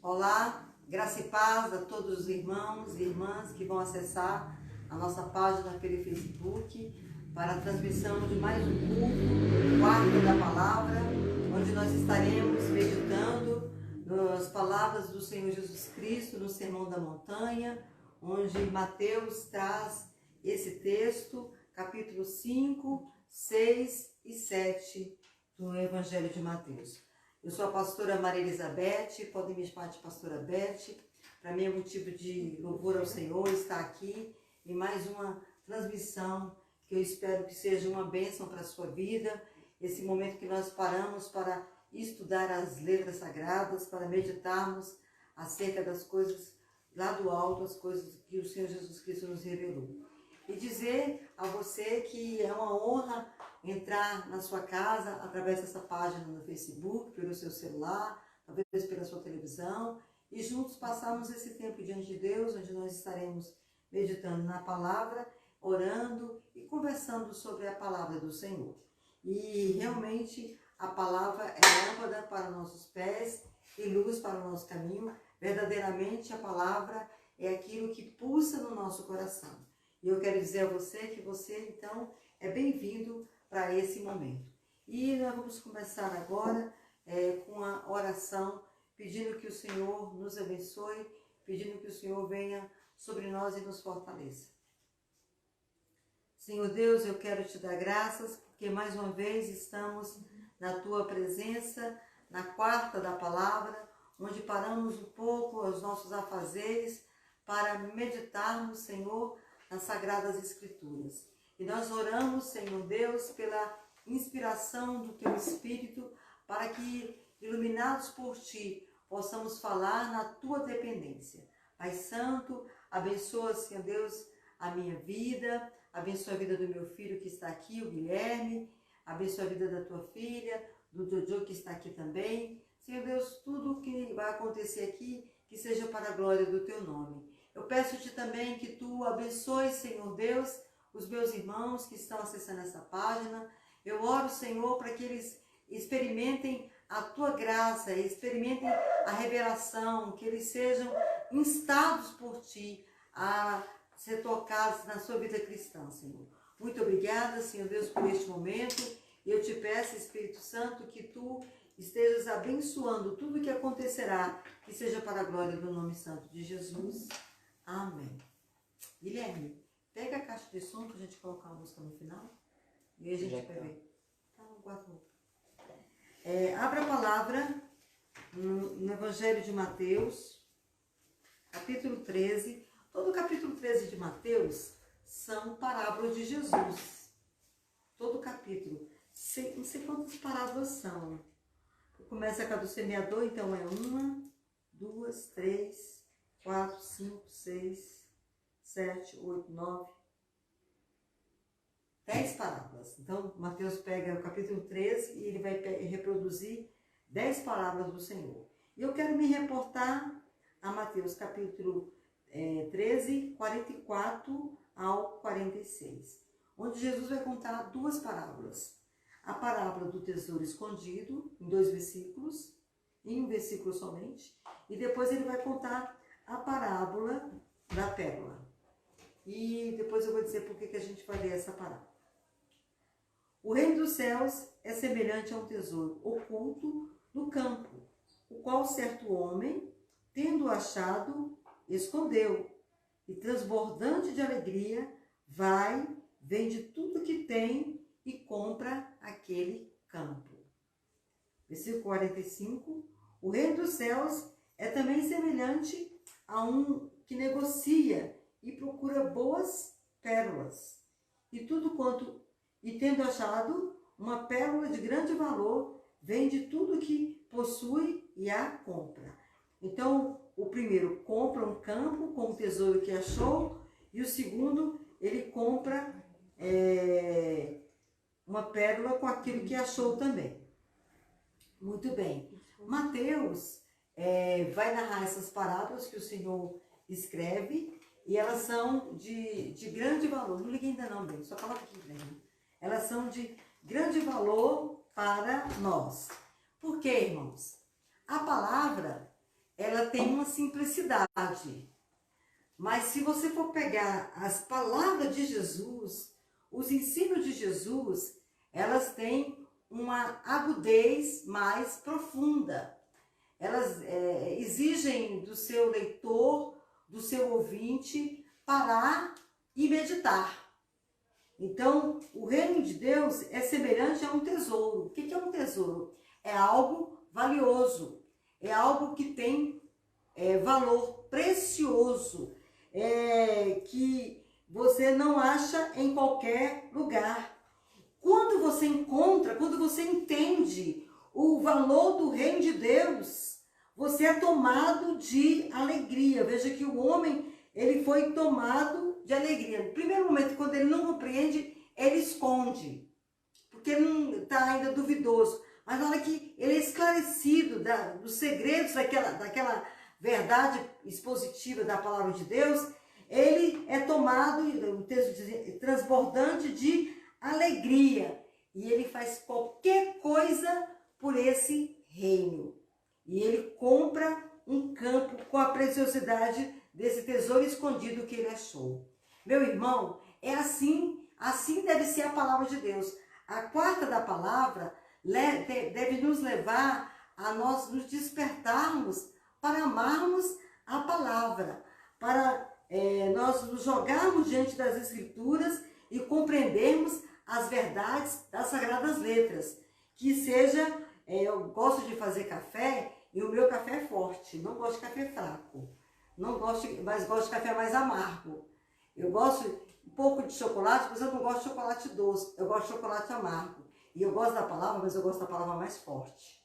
Olá, graça e paz a todos os irmãos e irmãs que vão acessar a nossa página pelo Facebook para a transmissão de mais um culto, Quarta da Palavra, onde nós estaremos meditando nas palavras do Senhor Jesus Cristo no Sermão da Montanha, onde Mateus traz esse texto, capítulo 5, 6 e 7 do Evangelho de Mateus. Eu sou a pastora Maria Elizabeth, podem me chamar de pastora Beth. Para mim é motivo de louvor ao Senhor estar aqui em mais uma transmissão que eu espero que seja uma bênção para a sua vida. Esse momento que nós paramos para estudar as letras sagradas, para meditarmos acerca das coisas lá do alto, as coisas que o Senhor Jesus Cristo nos revelou. E dizer a você que é uma honra entrar na sua casa através dessa página no Facebook, pelo seu celular, talvez pela sua televisão, e juntos passarmos esse tempo diante de Deus, onde nós estaremos meditando na palavra, orando e conversando sobre a palavra do Senhor. E realmente a palavra é lâmpada para nossos pés e luz para o nosso caminho. Verdadeiramente a palavra é aquilo que pulsa no nosso coração. E eu quero dizer a você que você, então, é bem-vindo para esse momento. E nós vamos começar agora com a oração, pedindo que o Senhor nos abençoe, pedindo que o Senhor venha sobre nós e nos fortaleça. Senhor Deus, eu quero te dar graças, porque mais uma vez estamos na tua presença, na quarta da palavra, onde paramos um pouco os nossos afazeres para meditarmos, Senhor, nas Sagradas Escrituras. E nós oramos, Senhor Deus, pela inspiração do Teu Espírito, para que, iluminados por Ti, possamos falar na Tua dependência. Pai Santo, abençoa, Senhor Deus, a minha vida, abençoa a vida do meu filho que está aqui, o Guilherme, abençoa a vida da Tua filha, do Jojo que está aqui também. Senhor Deus, tudo que vai acontecer aqui, que seja para a glória do Teu nome. Eu peço-te também que Tu abençoe, Senhor Deus, os meus irmãos que estão acessando essa página. Eu oro, Senhor, para que eles experimentem a Tua graça, experimentem a revelação, que eles sejam instados por Ti a ser tocados na sua vida cristã, Senhor. Muito obrigada, Senhor Deus, por este momento. E eu te peço, Espírito Santo, que Tu estejas abençoando tudo o que acontecerá, que seja para a glória do nome santo de Jesus. Amém. Guilherme, pega a caixa de som para a gente colocar a música no final. E aí a gente vai ver. Tá no guarda-roupa. Abra a palavra no Evangelho de Mateus, capítulo 13. Todo o capítulo 13 de Mateus são parábolas de Jesus. Todo o capítulo. Não sei quantas parábolas são. Começa com a do semeador, então é 1, 2, 3, 4, 5, 6, 7, 8, 9, 10 parábolas. Então, Mateus pega o capítulo 13 e ele vai reproduzir 10 parábolas do Senhor. E eu quero me reportar a Mateus capítulo 13, 44 ao 46, onde Jesus vai contar duas parábolas. A parábola do tesouro escondido, em 2 versículos, em um versículo somente, e depois ele vai contar a parábola da pérola. E depois eu vou dizer por que a gente vai ler essa parábola. O reino dos céus é semelhante a um tesouro oculto no campo, o qual certo homem, tendo achado, escondeu, e transbordante de alegria, vai, vende tudo que tem e compra aquele campo. Versículo 45. O reino dos céus é também semelhante a um que negocia e procura boas pérolas. E tendo achado uma pérola de grande valor, vende tudo que possui e a compra. Então, o primeiro compra um campo com o tesouro que achou, e o segundo, ele compra uma pérola com aquilo que achou também. Muito bem. Mateus vai narrar essas parábolas que o Senhor escreve, e elas são de grande valor. Não liguei ainda não, bem, só coloca aqui, bem. Elas são de grande valor para nós. Por quê, irmãos? A palavra, ela tem uma simplicidade. Mas se você for pegar as palavras de Jesus, os ensinos de Jesus, elas têm uma agudez mais profunda. Elas exigem do seu leitor, do seu ouvinte, parar e meditar. Então, o reino de Deus é semelhante a um tesouro. O que é um tesouro? É algo valioso, é algo que tem valor precioso, que você não acha em qualquer lugar. Quando você encontra, quando você entende o valor do reino de Deus, você é tomado de alegria. Veja que o homem, ele foi tomado de alegria. No primeiro momento, quando ele não compreende, ele esconde, porque ele não está ainda duvidoso. Mas na hora que ele é esclarecido dos segredos daquela verdade expositiva da palavra de Deus, ele é tomado, o texto diz, transbordante de alegria. E ele faz qualquer coisa por esse reino. E ele compra um campo com a preciosidade desse tesouro escondido que ele achou. Meu irmão, é assim deve ser a palavra de Deus. A quarta da palavra deve nos levar a nós nos despertarmos para amarmos a palavra, para nós nos jogarmos diante das Escrituras e compreendermos as verdades das Sagradas Letras. Que seja, eu gosto de fazer café e o meu café é forte, não gosto de café fraco, mas gosto de café mais amargo. Eu gosto um pouco de chocolate, mas eu não gosto de chocolate doce, eu gosto de chocolate amargo. E eu gosto da palavra, mas eu gosto da palavra mais forte.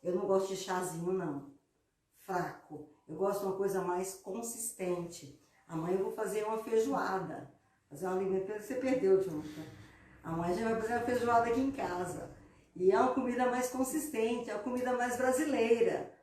Eu não gosto de chazinho, não. Fraco. Eu gosto de uma coisa mais consistente. Amanhã eu vou fazer uma feijoada. Fazer um alimento que você perdeu, Jonathan. Amanhã a gente vai fazer uma feijoada aqui em casa. E é uma comida mais consistente, é uma comida mais brasileira.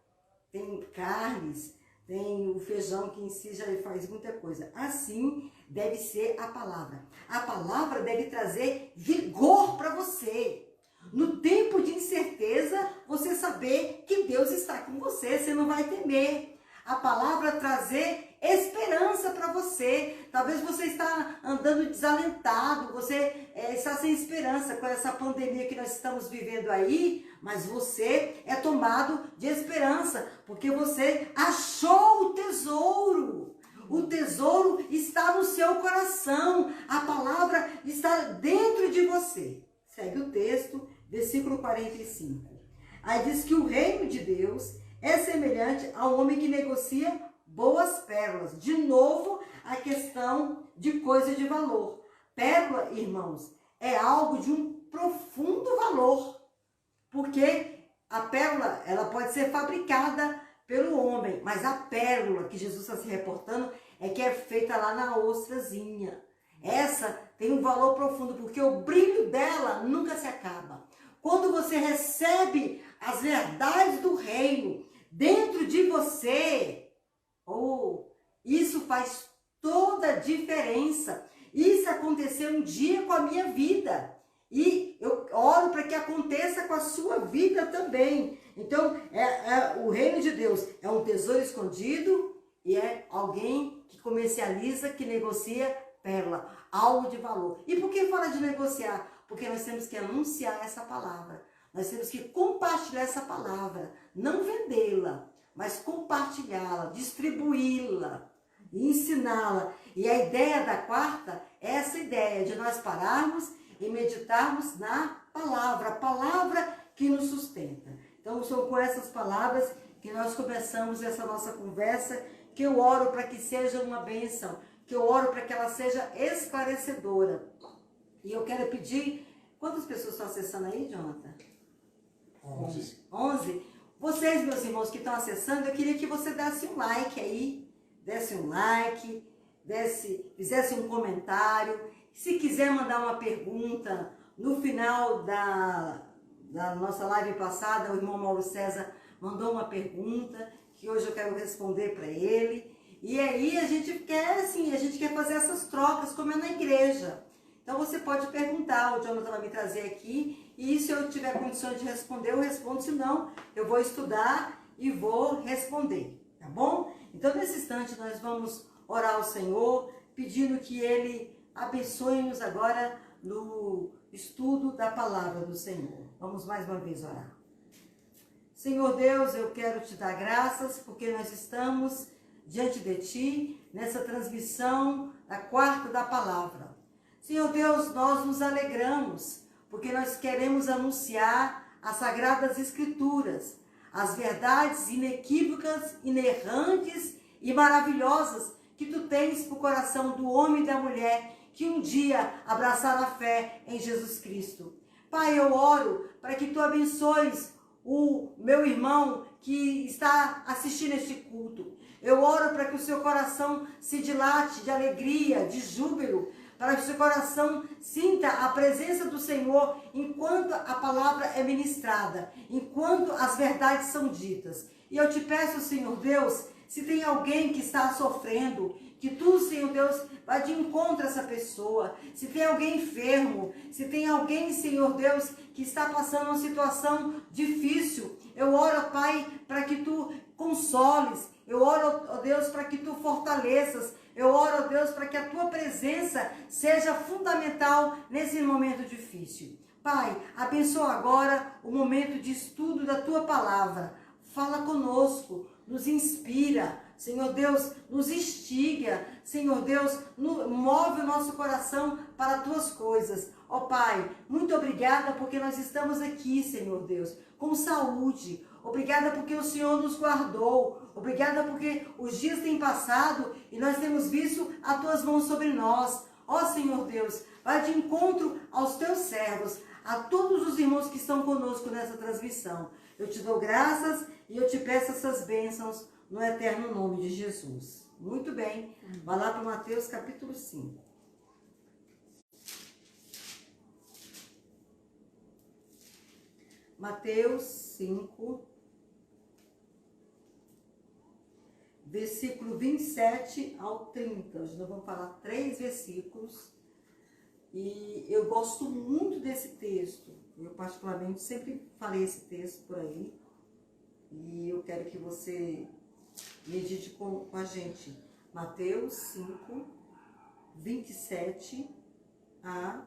Tem carnes, tem o feijão que em si já faz muita coisa. Assim deve ser a palavra. A palavra deve trazer vigor para você. No tempo de incerteza, você saber que Deus está com você, você não vai temer. A palavra trazer esperança para você. Talvez você está andando desalentado, você está sem esperança com essa pandemia que nós estamos vivendo aí, mas você é tomado de esperança, porque você achou o tesouro. O tesouro está no seu coração, a palavra está dentro de você. Segue o texto, versículo 45. Aí diz que o reino de Deus é semelhante ao homem que negocia boas pérolas. De novo, a questão de coisa de valor. Pérola, irmãos, é algo de um profundo valor, porque a pérola, ela pode ser fabricada pelo homem, mas a pérola que Jesus está se reportando é que é feita lá na ostrazinha. Essa tem um valor profundo, porque o brilho dela nunca se acaba. Quando você recebe as verdades do reino dentro de você, isso faz toda a diferença. Isso aconteceu um dia com a minha vida. E eu oro para que aconteça com a sua vida também. Então, o reino de Deus é um tesouro escondido e é alguém que comercializa, que negocia pérola, algo de valor. E por que fala de negociar? Porque nós temos que anunciar essa palavra. Nós temos que compartilhar essa palavra. Não vendê-la, mas compartilhá-la, distribuí-la, ensiná-la. E a ideia da quarta é essa ideia de nós pararmos e meditarmos na palavra, a palavra que nos sustenta. Então, são com essas palavras que nós começamos essa nossa conversa, que eu oro para que seja uma bênção, que eu oro para que ela seja esclarecedora. E eu quero pedir, quantas pessoas estão acessando aí, Jonathan? 11? Vocês, meus irmãos que estão acessando, eu queria que você desse um like aí, fizesse um comentário. Se quiser mandar uma pergunta, no final da nossa live passada, o irmão Mauro César mandou uma pergunta, que hoje eu quero responder para ele. E aí a gente quer fazer essas trocas, como é na igreja. Então você pode perguntar, o Jonathan vai me trazer aqui, e se eu tiver condições de responder, eu respondo, se não, eu vou estudar e vou responder. tá bom? Então, nesse instante, nós vamos orar ao Senhor, pedindo que Ele abençoe-nos agora no estudo da palavra do Senhor. Vamos mais uma vez orar. Senhor Deus, eu quero te dar graças, porque nós estamos diante de Ti, nessa transmissão da quarta da palavra. Senhor Deus, nós nos alegramos, porque nós queremos anunciar as Sagradas Escrituras, as verdades inequívocas, inerrantes e maravilhosas que Tu tens para o coração do homem e da mulher que um dia abraçaram a fé em Jesus Cristo. Pai, eu oro para que Tu abençoes o meu irmão que está assistindo este culto. Eu oro para que o seu coração se dilate de alegria, de júbilo, para que o seu coração sinta a presença do Senhor enquanto a palavra é ministrada, enquanto as verdades são ditas. E eu te peço, Senhor Deus, se tem alguém que está sofrendo, que Tu, Senhor Deus, vai de encontro a essa pessoa. Se tem alguém enfermo, se tem alguém, Senhor Deus, que está passando uma situação difícil, eu oro, Pai, para que Tu consoles. Eu oro, ó Deus, para que Tu fortaleças. Eu oro, ó Deus, para que a Tua presença seja fundamental nesse momento difícil. Pai, abençoa agora o momento de estudo da Tua palavra. Fala conosco, nos inspira. Senhor Deus, nos instiga. Senhor Deus, move o nosso coração para as Tuas coisas. Ó Pai, muito obrigada porque nós estamos aqui, Senhor Deus, com saúde. Obrigada porque o Senhor nos guardou. Obrigada porque os dias têm passado e nós temos visto as Tuas mãos sobre nós. Ó Senhor Deus, vai de encontro aos Teus servos, a todos os irmãos que estão conosco nessa transmissão. Eu te dou graças e eu te peço essas bênçãos no eterno nome de Jesus. Muito bem. Vai lá para Mateus capítulo 5. Mateus 5, versículo 27 ao 30. Hoje nós vamos falar 3 versículos. E eu gosto muito desse texto. Eu particularmente sempre falei esse texto por aí. E eu quero que você medite com a gente. Mateus 5, 27 a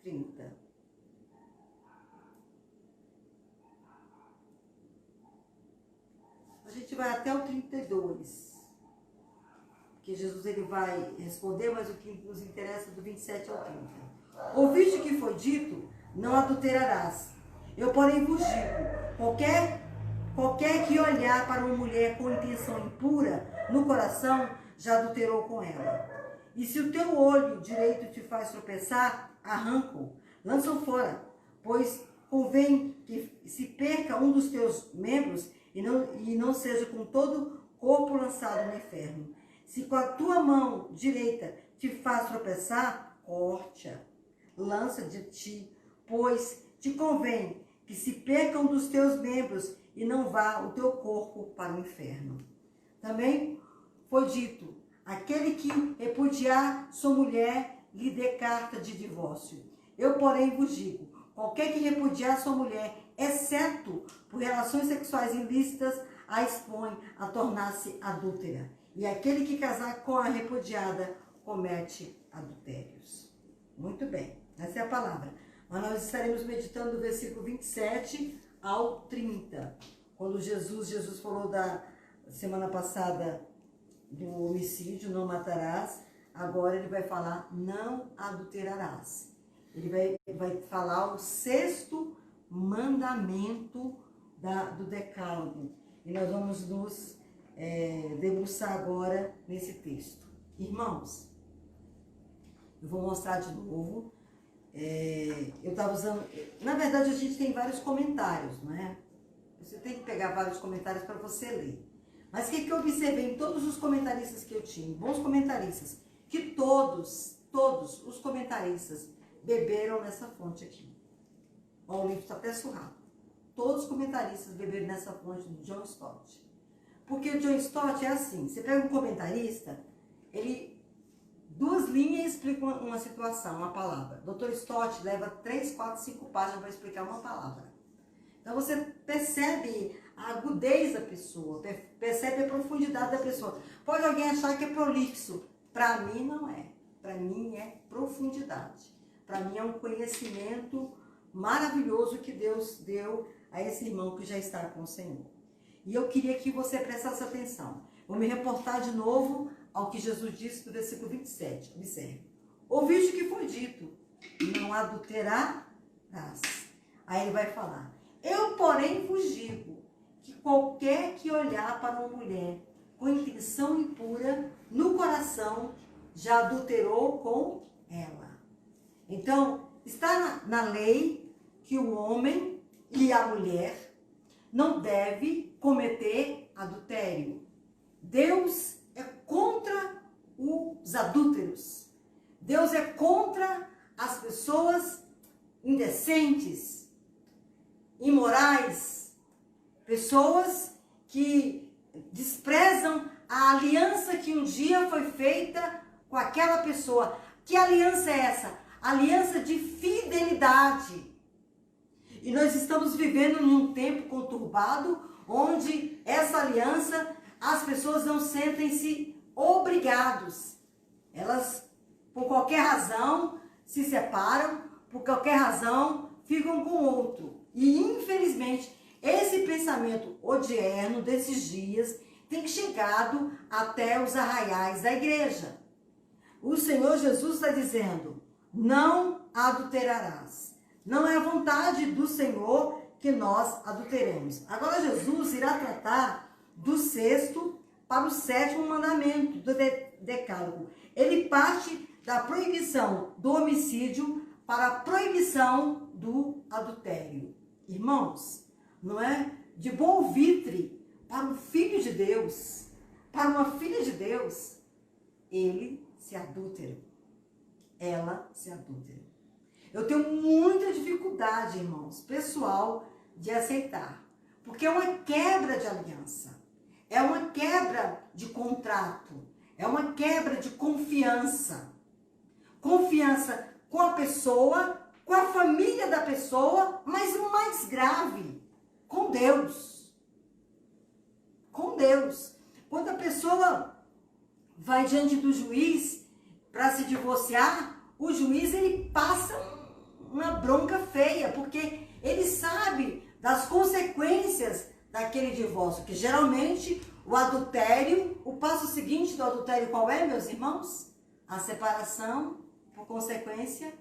30. A gente vai até o 32. Porque Jesus ele vai responder, mas o que nos interessa é do 27 ao 30. Ouviste o que foi dito? Não adulterarás. Eu, porém, vos digo, qualquer que olhar para uma mulher com intenção impura no coração, já adulterou com ela. E se o teu olho direito te faz tropeçar, arranca-o, lança-o fora, pois convém que se perca um dos teus membros e não seja com todo o corpo lançado no inferno. Se com a tua mão direita te faz tropeçar, corte-a, lança de ti, pois te convém que se perca um dos teus membros e não vá o teu corpo para o inferno. Também foi dito, aquele que repudiar sua mulher, lhe dê carta de divórcio. Eu, porém, vos digo, qualquer que repudiar sua mulher, exceto por relações sexuais ilícitas, a expõe a tornar-se adúltera. E aquele que casar com a repudiada, comete adultérios. Muito bem, essa é a palavra. Mas nós estaremos meditando do versículo 27 ao 30. Quando Jesus falou da semana passada do homicídio, não matarás, agora ele vai falar, não adulterarás. Ele vai falar o 6º mandamento do decálogo. E nós vamos nos debruçar agora nesse texto. Irmãos, eu vou mostrar de novo. Eu estava usando... Na verdade, a gente tem vários comentários, não é? Você tem que pegar vários comentários para você ler. Mas o que eu observei em todos os comentaristas que eu tinha, bons comentaristas, que todos os comentaristas beberam nessa fonte aqui. Ó, o livro está até surrado. Todos os comentaristas beberam nessa fonte do John Stott. Porque o John Stott é assim, você pega um comentarista, ele 2 linhas explica uma situação, uma palavra. Dr. Stott leva 3, 4, 5 páginas para explicar uma palavra. Então você percebe a agudez da pessoa, percebe a profundidade da pessoa. Pode alguém achar que é prolixo. Para mim não é. Para mim é profundidade. Para mim é um conhecimento maravilhoso que Deus deu a esse irmão que já está com o Senhor. E eu queria que você prestasse atenção. Vou me reportar de novo ao que Jesus disse no versículo 27. Observe. Ouviste o que foi dito, não adulterarás. Aí ele vai falar, eu porém vos digo, que qualquer que olhar para uma mulher com intenção impura no coração, já adulterou com ela. Então, está na lei que o homem e a mulher não devem cometer adultério. Deus é contra os adúlteros. Deus é contra as pessoas indecentes, imorais, pessoas que desprezam a aliança que um dia foi feita com aquela pessoa. Que aliança é essa? Aliança de fidelidade. E nós estamos vivendo num tempo conturbado, onde essa aliança, as pessoas não sentem-se obrigados. Elas, por qualquer razão, se separam, por qualquer razão, ficam com outro. E, infelizmente, esse pensamento odierno desses dias tem chegado até os arraiais da igreja. O Senhor Jesus está dizendo, não adulterarás. Não é a vontade do Senhor que nós adulteremos. Agora Jesus irá tratar do 6º para o 7º mandamento do decálogo. Ele parte da proibição do homicídio para a proibição do adultério. Irmãos, não é de bom vitre para um filho de Deus, para uma filha de Deus, ele se adúltera, ela se adúltera. Eu tenho muita dificuldade, irmãos, pessoal, de aceitar, porque é uma quebra de aliança, é uma quebra de contrato, é uma quebra de confiança. Confiança com a pessoa, com a família da pessoa, mas o mais grave, com Deus. Com Deus. Quando a pessoa vai diante do juiz para se divorciar, o juiz ele passa uma bronca feia, porque ele sabe das consequências daquele divórcio, que geralmente o adultério, o passo seguinte do adultério qual é, meus irmãos? A separação, por consequência,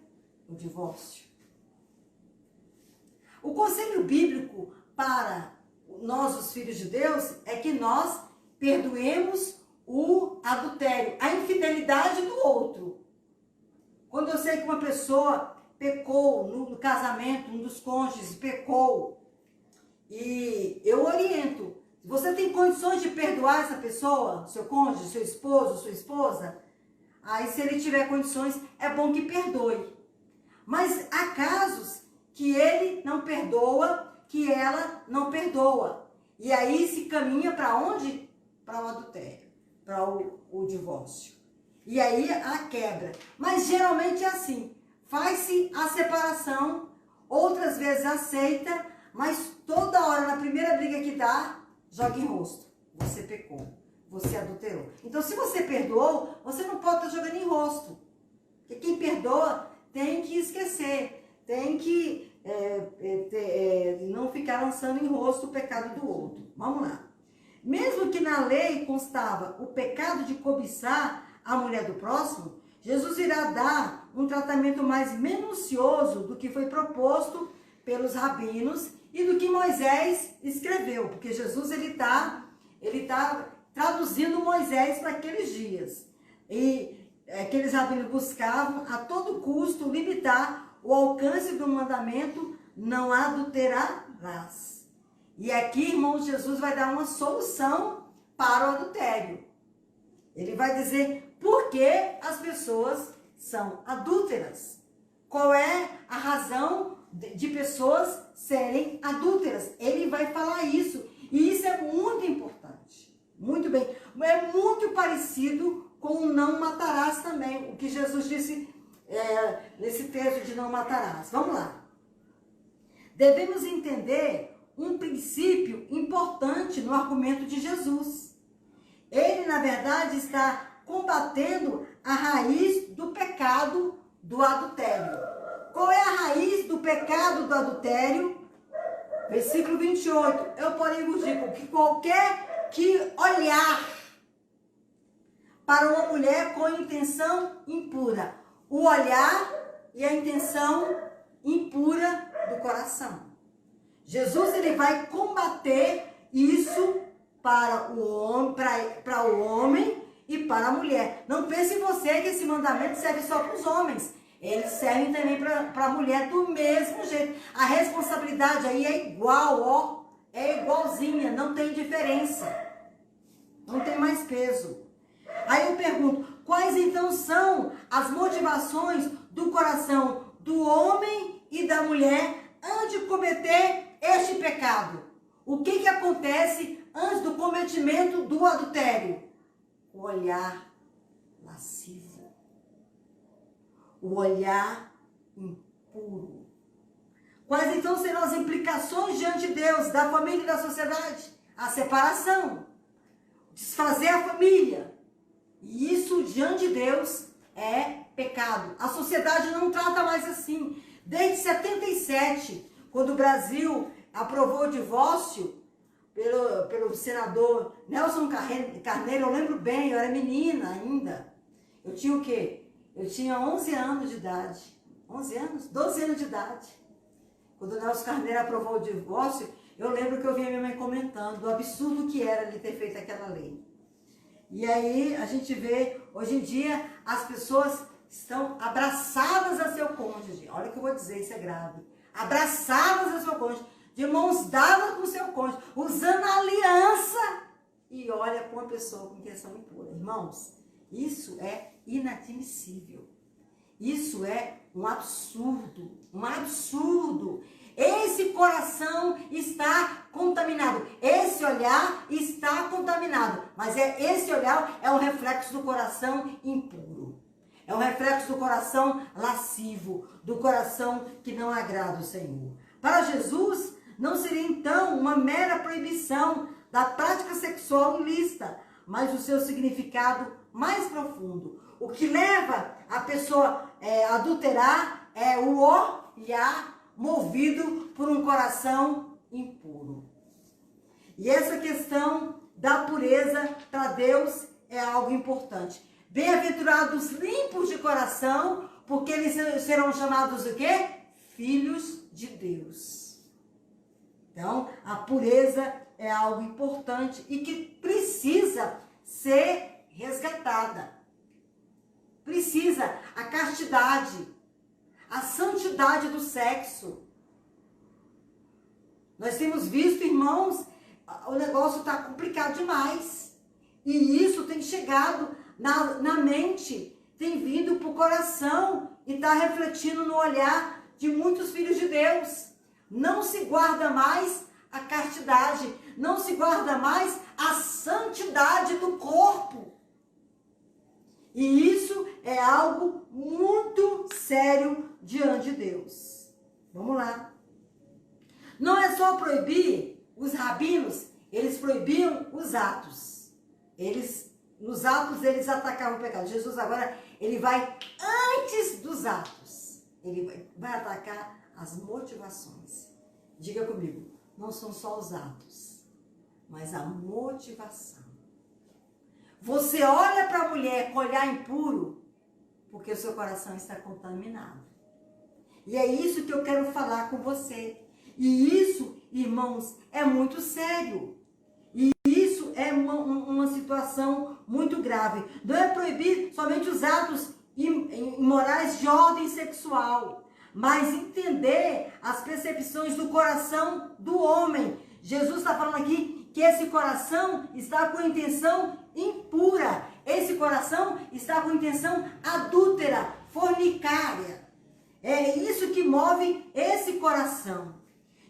o divórcio. O conselho bíblico para nós, os filhos de Deus, é que nós perdoemos o adultério, a infidelidade do outro. Quando eu sei que uma pessoa pecou no casamento, um dos cônjuges pecou, e eu oriento, você tem condições de perdoar essa pessoa, seu cônjuge, seu esposo, sua esposa? Aí, se ele tiver condições, é bom que perdoe. Mas há casos que ele não perdoa, que ela não perdoa. E aí se caminha para onde? Para o adultério, para o divórcio. E aí a quebra. Mas geralmente é assim. Faz-se a separação, outras vezes aceita, mas toda hora, na primeira briga que dá, joga em rosto. Você pecou. Você adulterou. Então, se você perdoou, você não pode estar jogando em rosto. Porque quem perdoa tem que esquecer. Tem que não ficar lançando em rosto o pecado do outro. Vamos lá. Mesmo que na lei constava o pecado de cobiçar a mulher do próximo, Jesus irá dar um tratamento mais minucioso do que foi proposto pelos rabinos e do que Moisés escreveu. Porque Jesus ele tá traduzindo Moisés para aqueles dias. E aqueles rabinos buscavam a todo custo limitar o alcance do mandamento, não adulterarás. E aqui, irmãos, Jesus vai dar uma solução para o adultério. Ele vai dizer por que as pessoas são adúlteras. Qual é a razão de pessoas serem adúlteras? Ele vai falar isso. E isso é muito importante. Muito bem. É muito parecido com o não matarás também. O que Jesus disse nesse texto de não matarás. Vamos lá. Devemos entender um princípio importante no argumento de Jesus. Ele, na verdade, está combatendo a raiz do pecado do adultério. Qual é a raiz do pecado do adultério? Versículo 28. Eu, porém, vos digo que qualquer que olhar para uma mulher com intenção impura, o olhar e a intenção impura do coração. Jesus, ele vai combater isso para o homem e para a mulher. Não pense em você que esse mandamento serve só para os homens. Eles servem também para a mulher do mesmo jeito. A responsabilidade aí é igual, ó. É igualzinha, não tem diferença. Não tem mais peso. Aí eu pergunto, quais então são as motivações do coração do homem e da mulher antes de cometer este pecado? O que acontece antes do cometimento do adultério? O olhar lascivo. O olhar impuro. Quais então serão as implicações diante de Deus, da família e da sociedade? A separação. Desfazer a família. E isso diante de Deus é pecado. A sociedade não trata mais assim. Desde 77, quando o Brasil aprovou o divórcio pelo senador Nelson Carneiro, eu lembro bem, eu era menina ainda. Eu tinha o quê? Eu tinha 11 anos de idade. 11 anos? 12 anos de idade. Quando o Nelson Carneiro aprovou o divórcio, eu lembro que eu vi a minha mãe comentando do absurdo que era ele ter feito aquela lei. E aí a gente vê, hoje em dia, as pessoas estão abraçadas a seu cônjuge. Olha o que eu vou dizer, isso é grave. Abraçadas a seu cônjuge, de mãos dadas com seu cônjuge, usando a aliança e olha com uma pessoa com intenção impura. Irmãos, isso é inadmissível. Isso é um absurdo, um absurdo. Esse coração está contaminado, esse olhar está contaminado, mas esse olhar é um reflexo do coração impuro. É um reflexo do coração lascivo, do coração que não agrada o Senhor. Para Jesus, não seria então uma mera proibição da prática sexual ilícita, mas o seu significado mais profundo. O que leva a pessoa a adulterar é o olhar movido por um coração impuro. E essa questão da pureza para Deus é algo importante. Bem-aventurados limpos de coração, porque eles serão chamados o quê? Filhos de Deus. Então, a pureza é algo importante e que precisa ser resgatada. Precisa a castidade, a santidade do sexo. Nós temos visto, irmãos, o negócio está complicado demais. E isso tem chegado na mente, tem vindo para o coração e está refletindo no olhar de muitos filhos de Deus. Não se guarda mais a castidade, não se guarda mais a santidade do corpo. E isso é algo muito sério diante de Deus. Vamos lá. Não é só proibir, os rabinos, eles proibiam os atos. Nos atos, eles atacavam o pecado. Jesus agora, ele vai antes dos atos. Ele vai atacar as motivações. Diga comigo, não são só os atos, mas a motivação. Você olha para a mulher com olhar impuro, porque o seu coração está contaminado. E é isso que eu quero falar com você. E isso, irmãos, é muito sério. E isso é uma situação muito grave. Não é proibir somente os atos imorais de ordem sexual, mas entender as percepções do coração do homem. Jesus está falando aqui que esse coração está com intenção impura. Esse coração está com intenção adúltera, fornicária. É isso que move esse coração.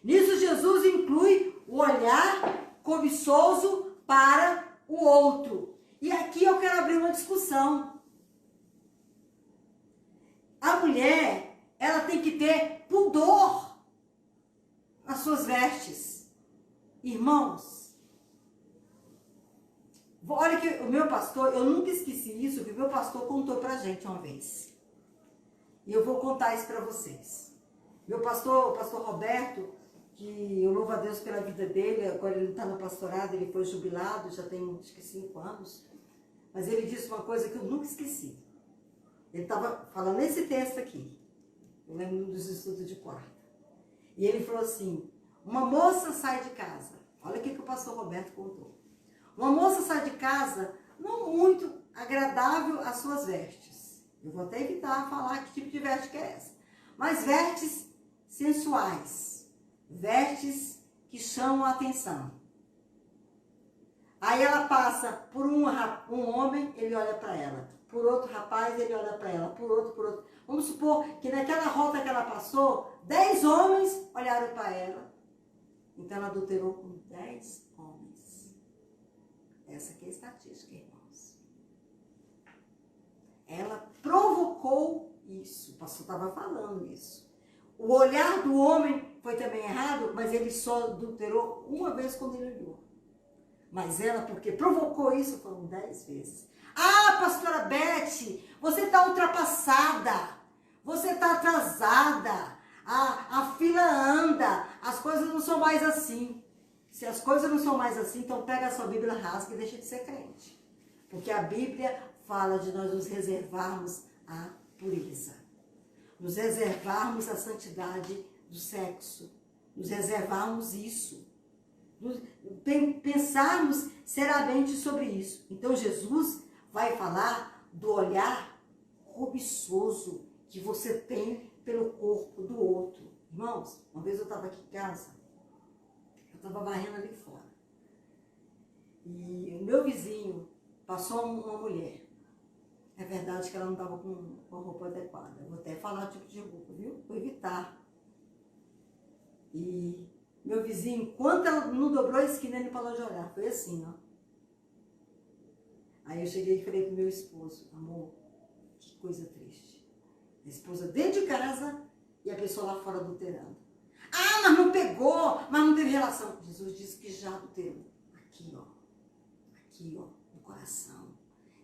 Nisso Jesus inclui o olhar cobiçoso para o outro. E aqui eu quero abrir uma discussão. A mulher, ela tem que ter pudor nas suas vestes. Irmãos, olha que o meu pastor, eu nunca esqueci isso, que o meu pastor contou pra gente uma vez. E eu vou contar isso pra vocês. Meu pastor, o pastor Roberto, que eu louvo a Deus pela vida dele, agora ele não está no pastorado, ele foi jubilado, já tem acho que 5 anos. Mas ele disse uma coisa que eu nunca esqueci. Ele estava falando esse texto aqui. Eu lembro dos estudos de quarta. E ele falou assim, uma moça sai de casa. Olha o que o pastor Roberto contou. Uma moça sai de casa não muito agradável às suas vestes. Eu vou até evitar falar que tipo de veste que é essa. Mas vestes sensuais. Vestes que chamam a atenção. Aí ela passa por um homem, ele olha para ela. Por outro rapaz, ele olha para ela. Por outro. Vamos supor que naquela rota que ela passou, 10 homens olharam para ela. Então ela adulterou com 10 homens. Essa aqui é a estatística, irmãos. Ela provocou isso. O pastor estava falando isso. O olhar do homem foi também errado, mas ele só adulterou uma vez quando ele olhou. Mas ela, porque provocou isso, foram 10 vezes. Ah, pastora Beth, você está ultrapassada. Você está atrasada. A fila anda. As coisas não são mais assim. Se as coisas não são mais assim, então pega a sua Bíblia, rasga e deixa de ser crente. Porque a Bíblia fala de nós nos reservarmos a pureza. Nos reservarmos a santidade do sexo. Nos reservarmos isso. Pensarmos seriamente sobre isso. Então Jesus vai falar do olhar cobiçoso que você tem pelo corpo do outro. Irmãos, uma vez eu estava aqui em casa, eu estava varrendo ali fora. E o meu vizinho passou uma mulher. É verdade que ela não estava com a roupa adequada. Eu vou até falar o tipo de roupa, viu? Vou evitar. E meu vizinho, enquanto ela não dobrou a esquina, ele parou de olhar. Foi assim, ó. Aí eu cheguei e falei pro meu esposo, amor, que coisa triste. A esposa dentro de casa e a pessoa lá fora adulterando. Ah, mas não pegou, mas não teve relação. Jesus disse que já adulterou. Aqui, ó, no coração.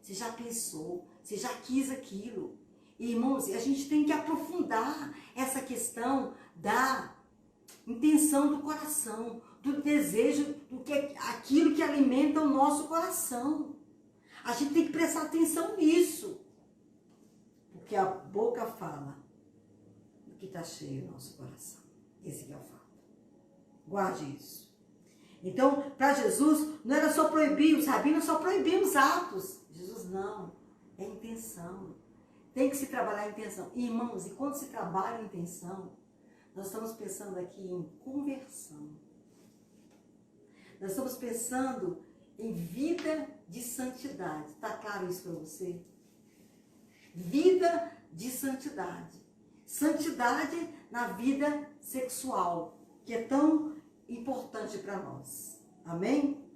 Você já pensou, você já quis aquilo. E, irmãos, a gente tem que aprofundar essa questão da intenção do coração, do desejo, aquilo que alimenta o nosso coração. A gente tem que prestar atenção nisso. Porque a boca fala do que está cheio o nosso coração. Esse é o fato. Guarde isso. Então, para Jesus, não era só proibir, os rabinos só proibiam os atos. Jesus não, é intenção. Tem que se trabalhar a intenção. E, irmãos, e quando se trabalha a intenção, nós estamos pensando aqui em conversão. Nós estamos pensando em vida de santidade. Está claro isso para você? Vida de santidade. Santidade na vida sexual, que é tão importante para nós. Amém?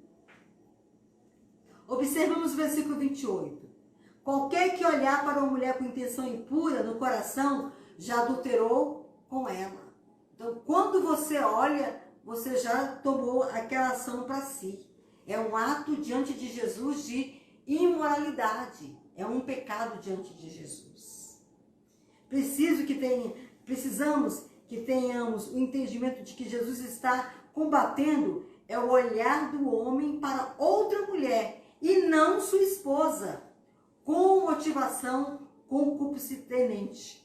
Observamos o versículo 28. Qualquer que olhar para uma mulher com intenção impura no coração, já adulterou com ela. Então, quando você olha, você já tomou aquela ação para si. É um ato diante de Jesus de imoralidade. É um pecado diante de Jesus. Precisamos que tenhamos o entendimento de que Jesus está combatendo é o olhar do homem para outra mulher e não sua esposa, com motivação concupiscente.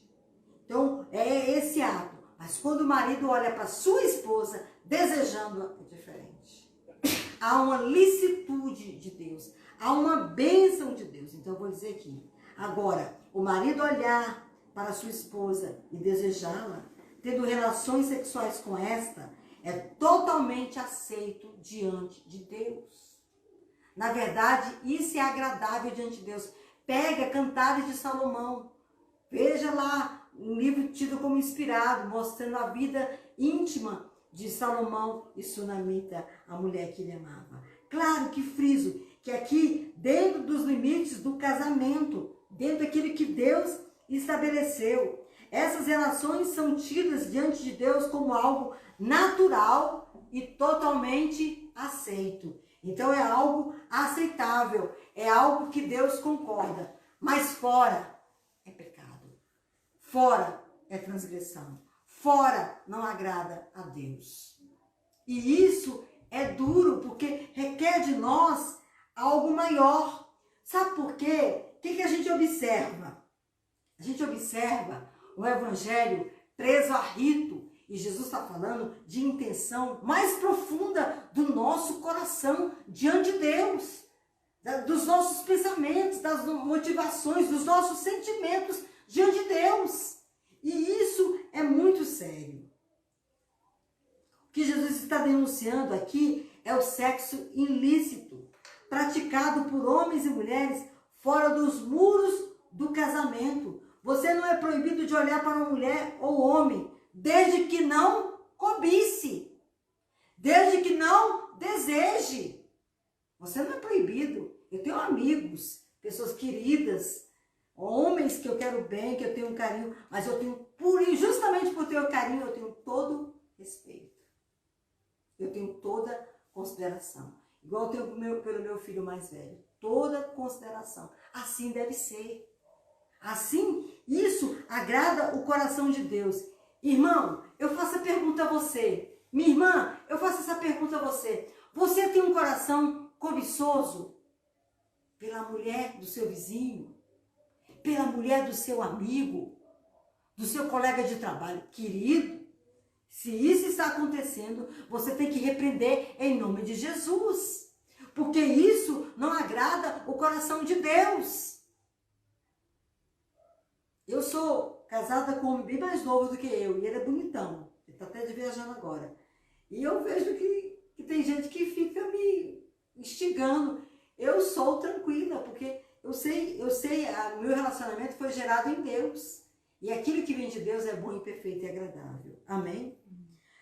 Então, é esse ato. Mas quando o marido olha para sua esposa, desejando-a, é diferente. Há uma licitude de Deus. Há uma bênção de Deus. Então, eu vou dizer aqui. Agora, o marido olhar para sua esposa e desejá-la, tendo relações sexuais com esta, é totalmente aceito diante de Deus. Na verdade, isso é agradável diante de Deus. Pega Cantares de Salomão. Veja lá um livro tido como inspirado, mostrando a vida íntima de Salomão e Sunamita, a mulher que ele amava. Claro que friso que aqui, dentro dos limites do casamento, dentro daquilo que Deus estabeleceu, essas relações são tidas diante de Deus como algo natural e totalmente aceito. Então é algo aceitável, é algo que Deus concorda. Mas fora é pecado, fora é transgressão, fora não agrada a Deus. E isso é duro, porque requer de nós algo maior. Sabe por quê? O que a gente observa? A gente observa o evangelho preso a rito. E Jesus está falando de intenção mais profunda do nosso coração diante de Deus. Dos nossos pensamentos, das motivações, dos nossos sentimentos diante de Deus. E isso é muito sério. O que Jesus está denunciando aqui é o sexo ilícito, praticado por homens e mulheres fora dos muros do casamento. Você não é proibido de olhar para uma mulher ou homem, desde que não cobice, desde que não deseje. Você não é proibido. Eu tenho amigos, pessoas queridas, homens que eu quero bem, que eu tenho um carinho, mas eu tenho, justamente por ter o carinho, eu tenho todo respeito. Eu tenho toda consideração. Igual eu tenho pelo meu filho mais velho. Toda consideração. Assim deve ser. Assim, isso agrada o coração de Deus. Irmão, eu faço a pergunta a você. Minha irmã, eu faço essa pergunta a você. Você tem um coração cobiçoso pela mulher do seu vizinho? Pela mulher do seu amigo? Do seu colega de trabalho? Querido, se isso está acontecendo, você tem que repreender em nome de Jesus. Porque isso não agrada o coração de Deus. Eu sou casada com um homem bem mais novo do que eu. E ele é bonitão. Ele está até viajando agora. E eu vejo que tem gente que fica me instigando. Eu sou tranquila, porque eu sei, o meu relacionamento foi gerado em Deus. E aquilo que vem de Deus é bom e perfeito e agradável. Amém?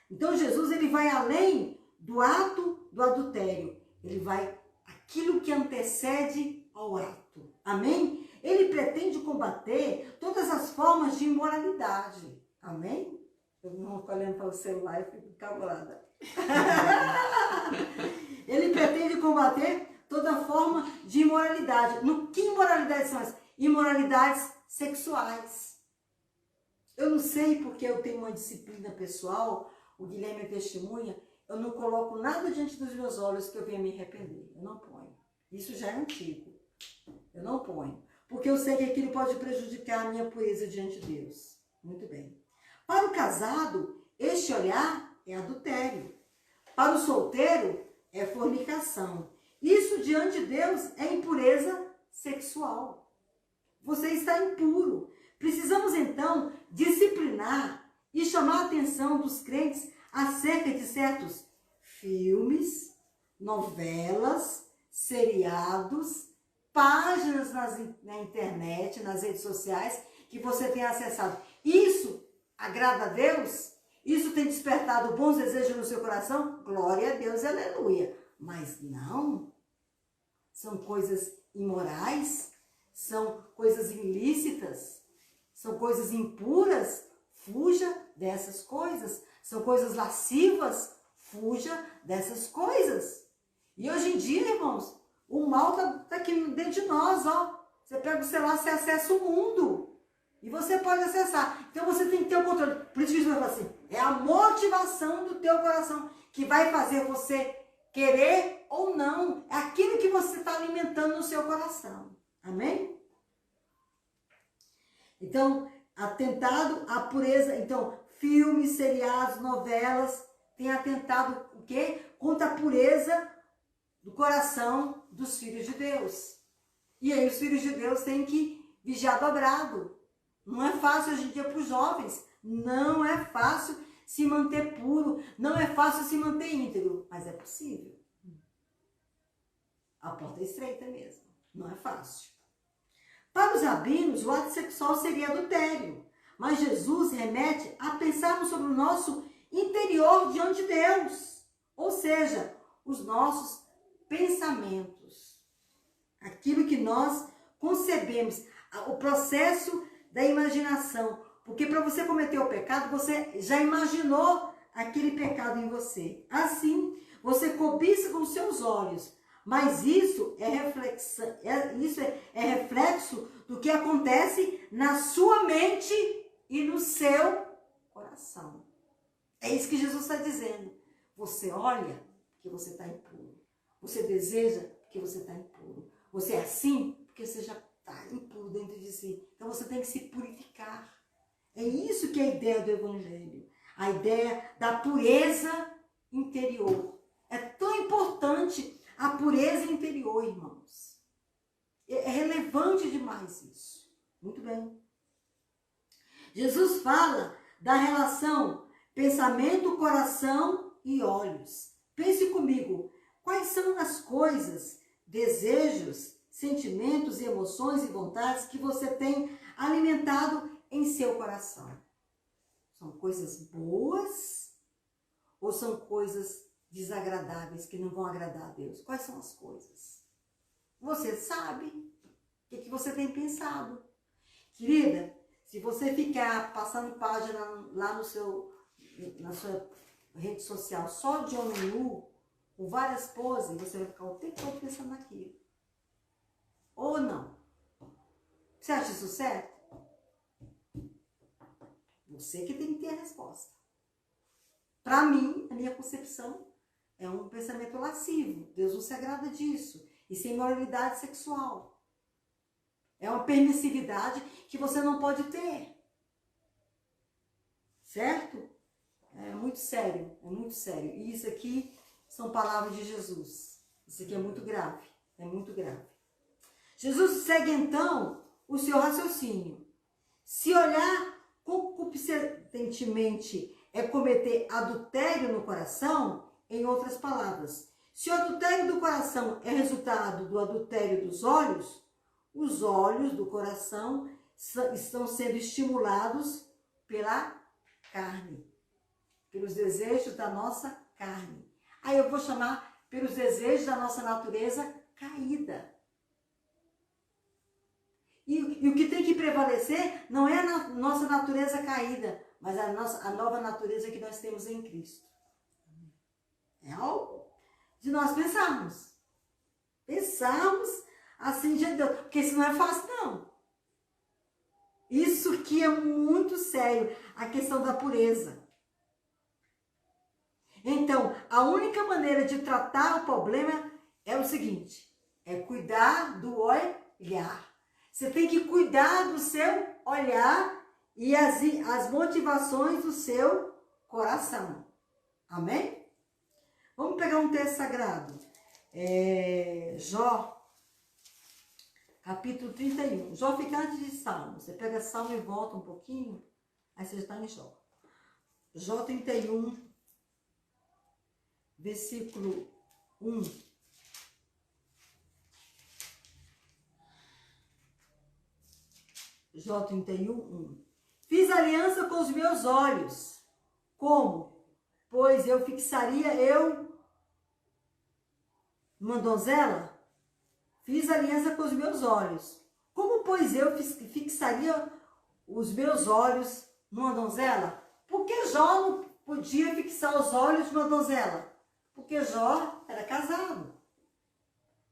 Então Jesus, ele vai além do ato do adultério. Ele vai aquilo que antecede ao ato. Amém? Ele pretende combater todas as formas de imoralidade. Amém? Eu não fico olhando para o celular e fico calculada. Ele pretende combater toda forma de imoralidade. No que imoralidades são essas? Imoralidades sexuais. Eu não sei porque eu tenho uma disciplina pessoal, o Guilherme é testemunha, eu não coloco nada diante dos meus olhos que eu venha me arrepender. Eu não ponho. Isso já é antigo. Eu não ponho. Porque eu sei que aquilo pode prejudicar a minha pureza diante de Deus. Muito bem. Para o casado, este olhar é adultério. Para o solteiro, é fornicação. Isso diante de Deus é impureza sexual. Você está impuro. Precisamos então disciplinar e chamar a atenção dos crentes acerca de certos filmes, novelas, seriados, páginas na internet, nas redes sociais, que você tem acessado. Isso agrada a Deus? Isso tem despertado bons desejos no seu coração? Glória a Deus, aleluia. Mas não. São coisas imorais, são coisas ilícitas, são coisas impuras. Fuja dessas coisas. São coisas lascivas. Fuja dessas coisas. E hoje em dia, irmãos, o mal está aqui dentro de nós, ó. Você pega o celular, você acessa o mundo. E você pode acessar. Então você tem que ter o controle. Por isso que Jesus vai falar assim, é a motivação do teu coração que vai fazer você querer ou não. É aquilo que você está alimentando no seu coração. Amém? Então, atentado à pureza. Então, filmes, seriados, novelas, tem atentado o quê? Contra a pureza do coração dos filhos de Deus. E aí os filhos de Deus têm que vigiar dobrado. Não é fácil hoje em dia para os jovens. Não é fácil se manter puro. Não é fácil se manter íntegro. Mas é possível. A porta é estreita mesmo. Não é fácil. Para os rabinos, o ato sexual seria adultério. Mas Jesus remete a pensarmos sobre o nosso interior diante de Deus. Ou seja, os nossos pensamentos. Aquilo que nós concebemos. O processo da imaginação. Porque para você cometer o pecado, você já imaginou aquele pecado em você. Assim, você cobiça com seus olhos, mas isso é reflexo do que acontece na sua mente e no seu coração. É isso que Jesus está dizendo. Você olha porque você está impuro. Você deseja porque você está impuro. Você é assim porque você já está impuro dentro de si. Então você tem que se purificar. É isso que é a ideia do Evangelho. A ideia da pureza interior. É tão importante a pureza interior, irmãos. É relevante demais isso. Muito bem. Jesus fala da relação pensamento, coração e olhos. Pense comigo, quais são as coisas, desejos, sentimentos, emoções e vontades que você tem alimentado em seu coração? São coisas boas ou são coisas desagradáveis que não vão agradar a Deus? Quais são as coisas? Você sabe o que você tem pensado. Querida, se você ficar passando página lá na sua rede social só de homem nu, com várias poses, você vai ficar o tempo todo pensando naquilo. Ou não? Você acha isso certo? Você que tem que ter a resposta. Para mim, a minha concepção é um pensamento lascivo. Deus não se agrada disso. E sem moralidade sexual. É uma permissividade que você não pode ter. Certo? É muito sério, é muito sério. E isso aqui são palavras de Jesus. Isso aqui é muito grave, é muito grave. Jesus segue então o seu raciocínio. Se olhar concupiscentemente é cometer adultério no coração, em outras palavras, se o adultério do coração é resultado do adultério dos olhos, os olhos do coração estão sendo estimulados pela carne, pelos desejos da nossa carne. Aí eu vou chamar pelos desejos da nossa natureza caída. E o que tem que prevalecer não é a nossa natureza caída, mas a nova natureza que nós temos em Cristo. É algo de nós pensarmos. Pensarmos assim diante de Deus. Porque isso não é fácil, não. Isso aqui é muito sério, a questão da pureza. Então, a única maneira de tratar o problema é o seguinte, é cuidar do olhar. Você tem que cuidar do seu olhar e as motivações do seu coração. Amém? Vamos pegar um texto sagrado. Jó, capítulo 31. Jó fica antes de Salmo. Você pega Salmo e volta um pouquinho, aí você já está em Jó. Jó 31, versículo 1. Jó 31, 1. Fiz aliança com os meus olhos. Como? Pois eu fixaria uma donzela? Fiz aliança com os meus olhos. Como, pois eu fixaria os meus olhos numa donzela? Por que Jó não podia fixar os olhos numa donzela? Porque Jó era casado.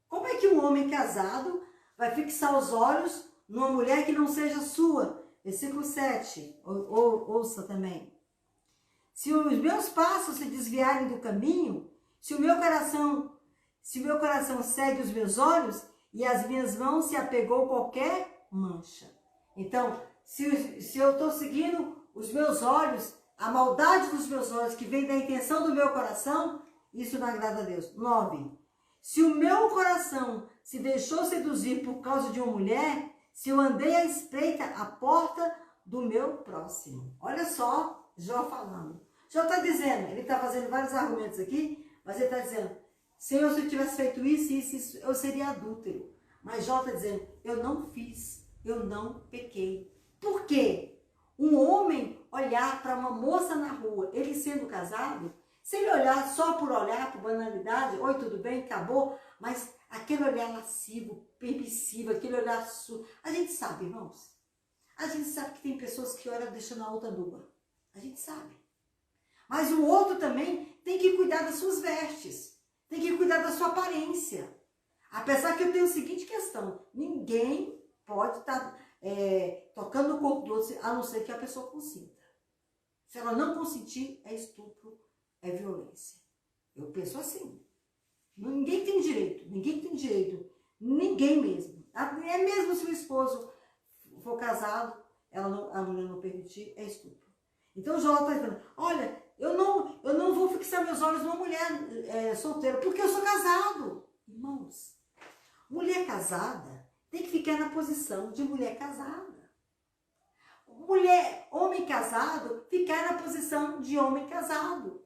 Como é que um homem casado vai fixar os olhos numa mulher que não seja sua? Versículo 7, ouça também. Se os meus passos se desviarem do caminho, se o meu coração segue os meus olhos e as minhas mãos se apegou a qualquer mancha. Então, se eu estou seguindo os meus olhos, a maldade dos meus olhos que vem da intenção do meu coração, isso não agrada a Deus. 9. Se o meu coração se deixou seduzir por causa de uma mulher, se eu andei à espreita à porta do meu próximo. Olha só, Jó falando. Jó está dizendo, ele está fazendo vários argumentos aqui, mas ele está dizendo, Senhor, se eu tivesse feito isso, eu seria adúltero. Mas Jó está dizendo, eu não fiz, eu não pequei. Por quê? Um homem olhar para uma moça na rua, ele sendo casado, se ele olhar só por olhar, por banalidade, oi, tudo bem, acabou, mas aquele olhar lascivo, permissivo, aquele olhar a gente sabe, irmãos. A gente sabe que tem pessoas que olham deixando a outra nua. A gente sabe. Mas o outro também tem que cuidar das suas vestes, tem que cuidar da sua aparência. Apesar que eu tenho a seguinte questão, ninguém pode estar tocando no corpo do outro, a não ser que a pessoa consinta. Se ela não consentir, é estupro, é violência. Eu penso assim. Ninguém tem direito, ninguém mesmo. É mesmo se o esposo for casado, a mulher não permitir, é estupro. Então Jó está dizendo, olha, eu não vou fixar meus olhos numa mulher solteira, porque eu sou casado. Irmãos, mulher casada tem que ficar na posição de mulher casada. Homem casado, ficar na posição de homem casado.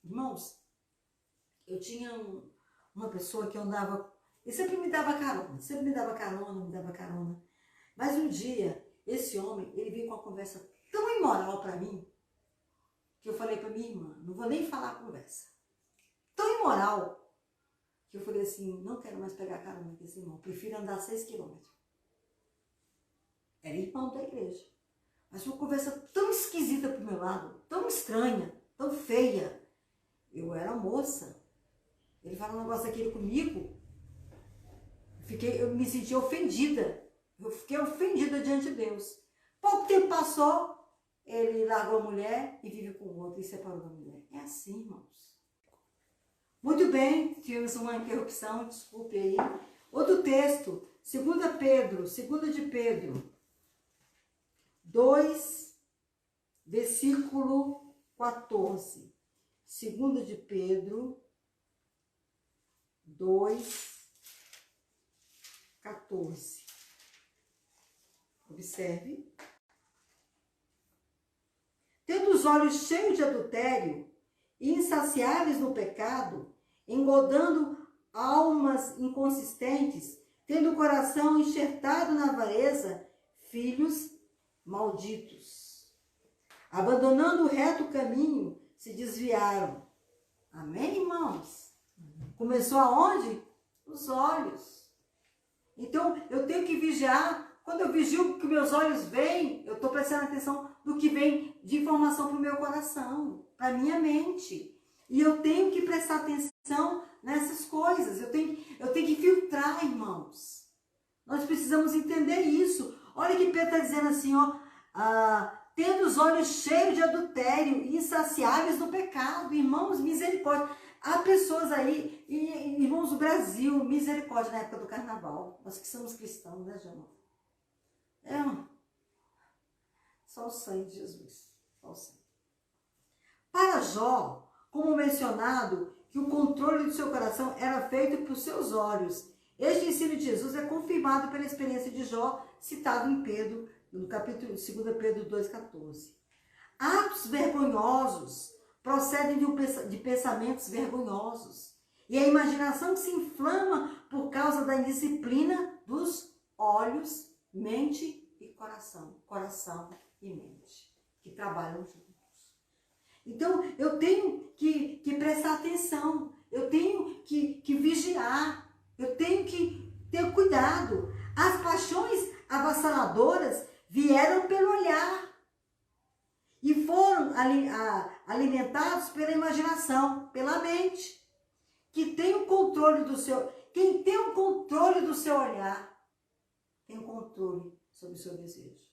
Irmãos, eu tinha uma pessoa que eu andava, e sempre me dava carona. Mas um dia, esse homem, ele veio com uma conversa tão imoral para mim, que eu falei para minha irmã, não vou nem falar a conversa. Tão imoral, que eu falei assim, não quero mais pegar carona com esse irmão, prefiro andar 6 quilômetros. Era irmão da igreja. Mas uma conversa tão esquisita pro meu lado, tão estranha, tão feia. Eu era moça. Ele falou um negócio daquele comigo. Eu me senti ofendida. Eu fiquei ofendida diante de Deus. Pouco tempo passou, ele largou a mulher e vive com o outro e separou da mulher. É assim, irmãos. Muito bem, tivemos uma interrupção, desculpe aí. Outro texto, 2 de Pedro 2, versículo 14. 2 de Pedro 2, 14. Observe. Tendo os olhos cheios de adultério e insaciáveis no pecado, engodando almas inconsistentes, tendo o coração enxertado na avareza, filhos malditos. Abandonando o reto caminho, se desviaram. Amém, irmãos? Começou aonde? Os olhos. Então, eu tenho que vigiar. Quando eu vigio que meus olhos veem, eu estou prestando atenção no que vem de informação para o meu coração, para a minha mente. E eu tenho que prestar atenção nessas coisas. Eu tenho que filtrar, irmãos. Nós precisamos entender isso. Olha que Pedro está dizendo assim, ó. Tendo os olhos cheios de adultério e insaciáveis no pecado. Irmãos, misericórdia. Há pessoas aí, irmãos do Brasil, misericórdia na época do carnaval. Nós que somos cristãos, né, João? Só o sangue de Jesus. Só o sangue. Para Jó, como mencionado, que o controle do seu coração era feito por seus olhos. Este ensino de Jesus é confirmado pela experiência de Jó, citado em Pedro, no capítulo 2 Pedro 2,14. Atos vergonhosos procedem de pensamentos vergonhosos. E a imaginação que se inflama por causa da indisciplina dos olhos, mente e coração. Coração e mente, que trabalham juntos. Então, eu tenho que prestar atenção, eu tenho que vigiar, eu tenho que ter cuidado. As paixões avassaladoras vieram pelo olhar e foram alimentados pela imaginação, pela mente, que tem o controle do seu... Quem tem o controle do seu olhar, tem o controle sobre o seu desejo.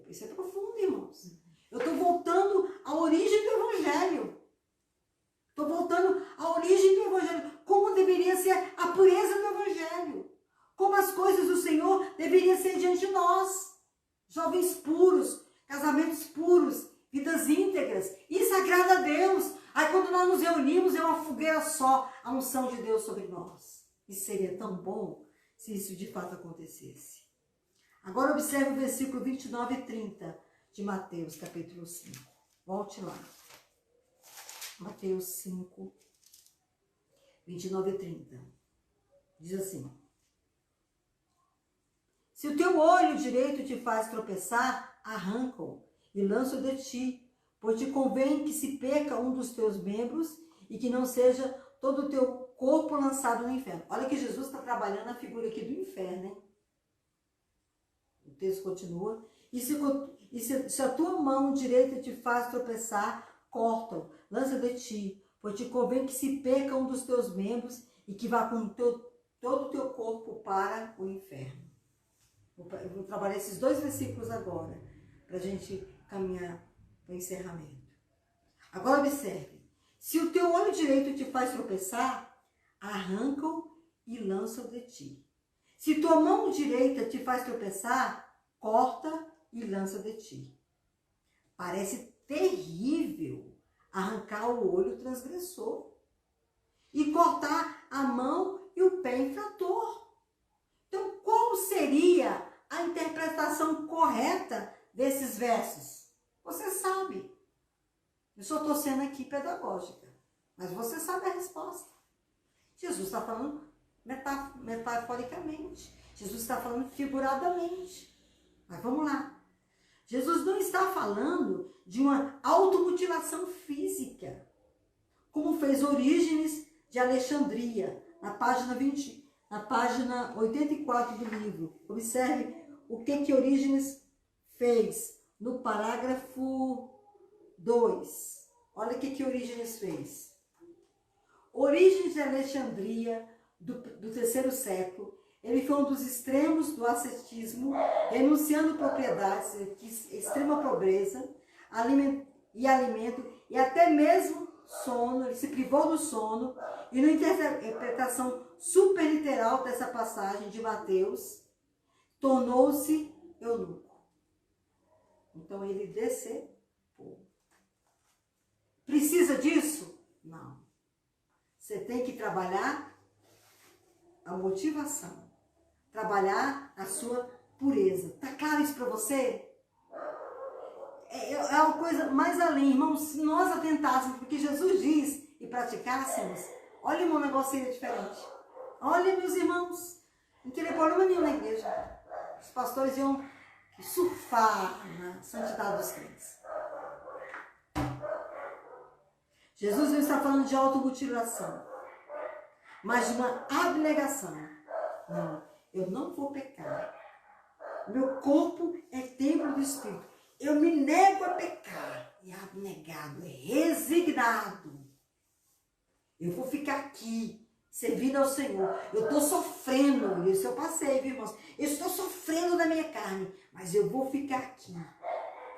Isso é profundo, irmãos. Eu estou voltando à origem do Evangelho. Estou voltando à origem do Evangelho. Como deveria ser a pureza do Evangelho. Como as coisas do Senhor deveriam ser diante de nós. Jovens puros, casamentos puros, vidas íntegras. Isso agrada a Deus. Aí quando nós nos reunimos, é uma fogueira só, a unção de Deus sobre nós. Isso seria tão bom se isso de fato acontecesse. Agora observe o versículo 29 e 30 de Mateus, capítulo 5. Volte lá. Mateus 5, 29 e 30. Diz assim. Se o teu olho direito te faz tropeçar, arranca-o e lança-o de ti, pois te convém que se perca um dos teus membros e que não seja todo o teu corpo lançado no inferno. Olha que Jesus está trabalhando a figura aqui do inferno, hein? O texto continua. E E se a tua mão direita te faz tropeçar, corta-o, lança de ti, pois te convém que se perca um dos teus membros e que vá com todo o teu corpo para o inferno. Eu vou trabalhar esses 2 versículos agora, para a gente caminhar para o encerramento. Agora observe, se o teu olho direito te faz tropeçar, arranca-o e lança-o de ti. Se tua mão direita te faz tropeçar, corta e lança de ti. Parece terrível arrancar o olho transgressor e cortar a mão e o pé infrator. Então, qual seria a interpretação correta desses versos? Você sabe. Eu só estou sendo aqui pedagógica, mas você sabe a resposta. Jesus está falando metaforicamente. Jesus está falando figuradamente. Mas vamos lá. Jesus não está falando de uma automutilação física, como fez Orígenes de Alexandria, na página 84 do livro. Observe o que Orígenes fez no parágrafo 2. Olha o que Orígenes fez. Orígenes de Alexandria, do 3º século, ele foi um dos extremos do ascetismo, renunciando propriedades, extrema pobreza, alimento e até mesmo sono. Ele se privou do sono e, na interpretação superliteral dessa passagem de Mateus, tornou-se eunuco. Então ele decepou. Precisa disso? Não. Você tem que trabalhar a motivação. Trabalhar a sua pureza. Tá claro isso para você? É uma coisa mais além, irmãos. Se nós atentássemos porque Jesus diz e praticássemos, olha um negocinho diferente. Olha, meus irmãos, não teria problema nenhum na igreja. Os pastores iam surfar na santidade dos crentes. Jesus não está falando de automutilação, mas de uma abnegação. Não, eu não vou pecar. Meu corpo é templo do Espírito. Eu me nego a pecar. E abnegado, é resignado. Eu vou ficar aqui, servindo ao Senhor. Eu estou sofrendo, isso eu passei, viu, irmãos? Eu estou sofrendo na minha carne, mas eu vou ficar aqui,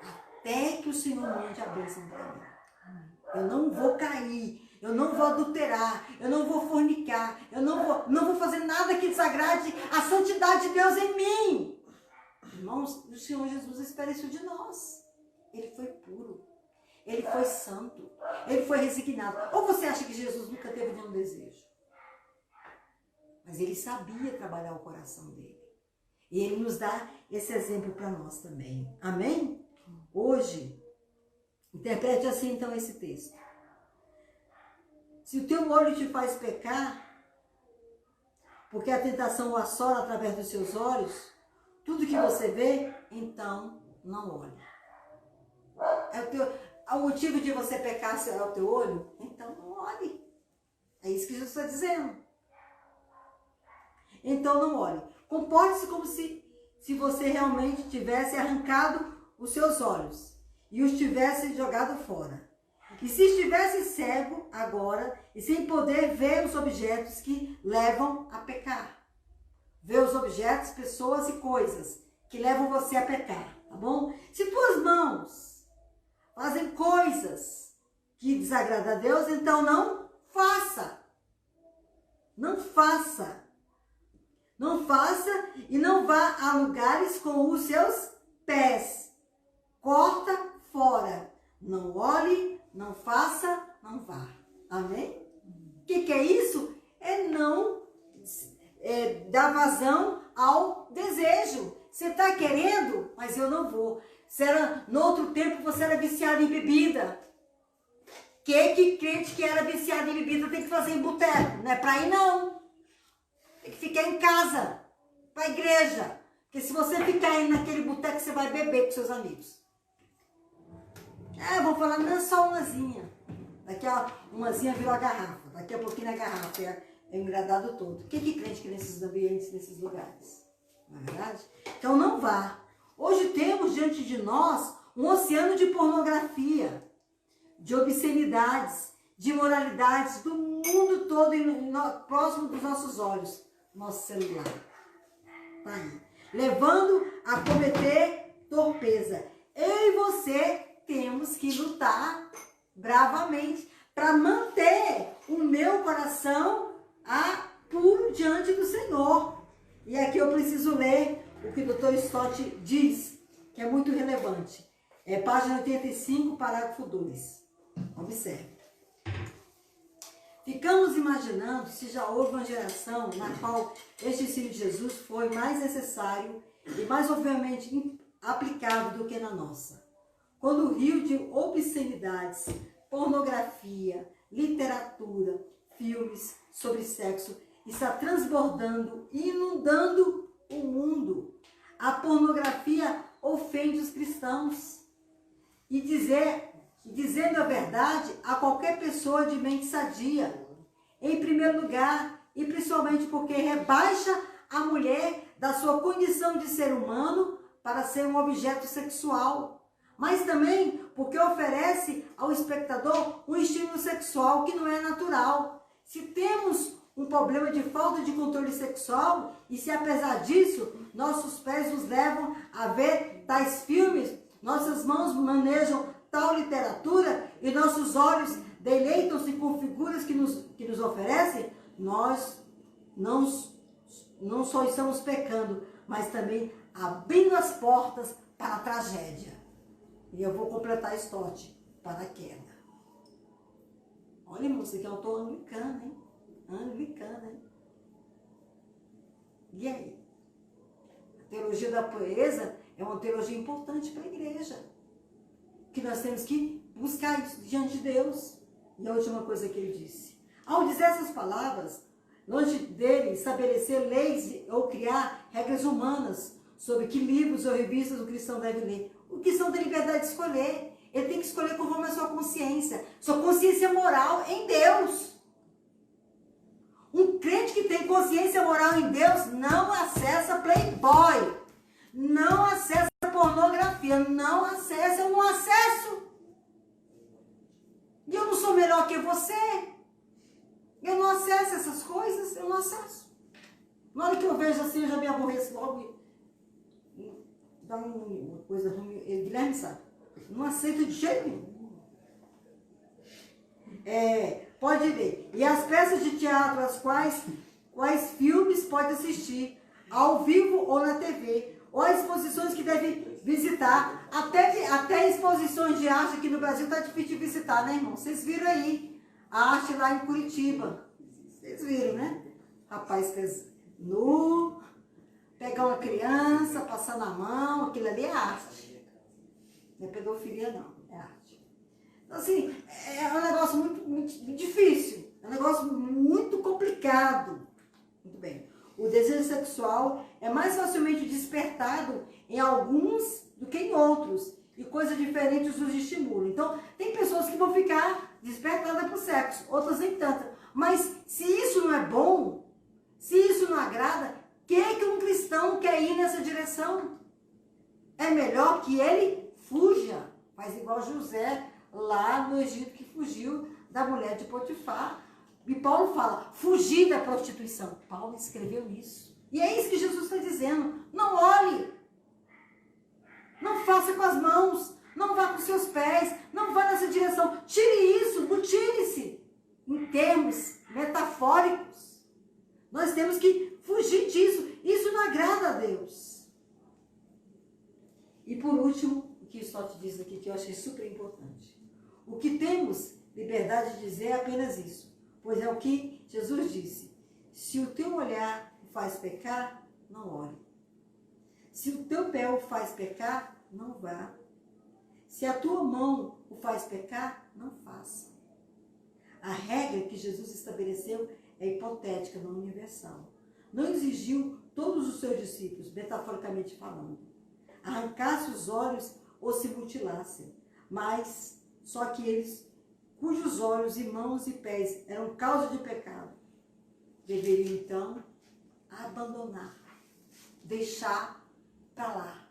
até que o Senhor mande a bênção para mim. Eu não vou cair, eu não vou adulterar, eu não vou fornicar, eu não vou fazer nada que desagrade a santidade de Deus em mim. Irmãos, o Senhor Jesus espera isso de nós. Ele foi puro, ele foi santo, ele foi resignado. Ou você acha que Jesus nunca teve nenhum desejo? Mas ele sabia trabalhar o coração dele. E ele nos dá esse exemplo para nós também. Amém? Hoje, interprete assim então esse texto. Se o teu olho te faz pecar, porque a tentação o assola através dos seus olhos, tudo que você vê, então não olhe. O motivo de você pecar será o teu olho? Então não olhe. É isso que Jesus está dizendo. Então não olhe. Comporte-se como se você realmente tivesse arrancado os seus olhos e os tivesse jogado fora. E se estivesse cego agora e sem poder ver os objetos que levam a pecar. Ver os objetos, pessoas e coisas que levam você a pecar, tá bom? Se tuas mãos fazem coisas que desagradam a Deus, então não faça. Não faça. Não faça e não vá a lugares com os seus pés. Corta fora. Não olhe, não faça, não vá. Amém? O que é isso? É não dar vazão ao desejo. Você está querendo, mas eu não vou. No outro tempo você era viciado em bebida. Que crente que era viciado em bebida tem que fazer em boteco? Não é para ir, não. Tem que ficar em casa, para a igreja. Porque se você ficar aí naquele boteco, você vai beber com seus amigos. Vou falar, não é só umazinha. Daqui a umazinha virou a garrafa. Daqui a pouquinho a garrafa é o engradado todo. Que crente que nesses ambientes, nesses lugares? Não é verdade? Então não vá. Hoje temos diante de nós um oceano de pornografia, de obscenidades, de imoralidades do mundo todo próximo dos nossos olhos. Nosso celular. Tá aí. Levando a cometer torpeza. Eu e você temos que lutar bravamente para manter o meu coração puro diante do Senhor. E aqui eu preciso ler o que o Dr. Stott diz, que é muito relevante. É página 85, parágrafo 2. Observe. Ficamos imaginando se já houve uma geração na qual este ensino de Jesus foi mais necessário e mais obviamente aplicável do que na nossa. Quando o rio de obscenidades, pornografia, literatura, filmes sobre sexo está transbordando e inundando o mundo. A pornografia ofende os cristãos e dizendo a verdade a qualquer pessoa de mente sadia. Em primeiro lugar, e principalmente porque rebaixa a mulher da sua condição de ser humano para ser um objeto sexual. Mas também porque oferece ao espectador um estímulo sexual que não é natural. Se temos um problema de falta de controle sexual, e se apesar disso, nossos pés nos levam a ver tais filmes, nossas mãos manejam tal literatura e nossos olhos deleitam-se com figuras que nos oferecem, nós não só estamos pecando, mas também abrindo as portas para a tragédia. E eu vou completar Stott para a queda. Olha, irmão, você que é autor anglicano, hein? Anglicana, hein? E aí? A teologia da pureza é uma teologia importante para a igreja. Que nós temos que buscar isso diante de Deus. E a última coisa que ele disse. Ao dizer essas palavras, longe dele estabelecer leis ou criar regras humanas sobre que livros ou revistas o cristão deve ler. O cristão tem liberdade de escolher. Ele tem que escolher conforme a sua consciência. Sua consciência moral em Deus. Um crente que tem consciência moral em Deus não acessa Playboy. Não acessa pornografia. Não acessa. Eu não acesso. E eu não sou melhor que você. Eu não acesso essas coisas. Eu não acesso. Na hora que eu vejo assim, eu já me aborreço logo. Dá uma coisa ruim. Guilherme sabe. Não aceito de jeito nenhum. Pode ver. E as peças de teatro, as quais filmes pode assistir, ao vivo ou na TV, ou as exposições que deve visitar, até exposições de arte aqui no Brasil está difícil de visitar, né, irmão? Vocês viram aí, a arte lá em Curitiba. Vocês viram, né? Rapaz nu, pegar uma criança, passar na mão, aquilo ali é arte. Não é pedofilia, não, é arte. Então, assim, é um negócio muito difícil, é um negócio muito complicado. Muito bem. O desejo sexual é mais facilmente despertado em alguns do que em outros, e coisas diferentes os estimulam. Então, tem pessoas que vão ficar despertadas para o sexo, outras nem tanto. Mas se isso não é bom, se isso não agrada, que um cristão quer ir nessa direção? É melhor que ele fuja. Faz igual José lá no Egito, que fugiu da mulher de Potifar. E Paulo fala, fugir da prostituição. Paulo escreveu isso. E é isso que Jesus está dizendo. Não olhe. Não faça com as mãos. Não vá com seus pés. Não vá nessa direção. Tire isso. Mutile-se. Em termos metafóricos. Nós temos que fugir disso. Isso não agrada a Deus. E por último, o que o Stott diz aqui, que eu achei super importante. O que temos liberdade de dizer é apenas isso. Pois é o que Jesus disse. Se o teu olhar o faz pecar, não olhe. Se o teu pé o faz pecar, não vá. Se a tua mão o faz pecar, não faça. A regra que Jesus estabeleceu é hipotética, não universal. Não exigiu todos os seus discípulos, metaforicamente falando, arrancasse os olhos ou se mutilassem, mas só aqueles cujos olhos e mãos e pés eram causa de pecado, deveriam então abandonar, deixar para lá,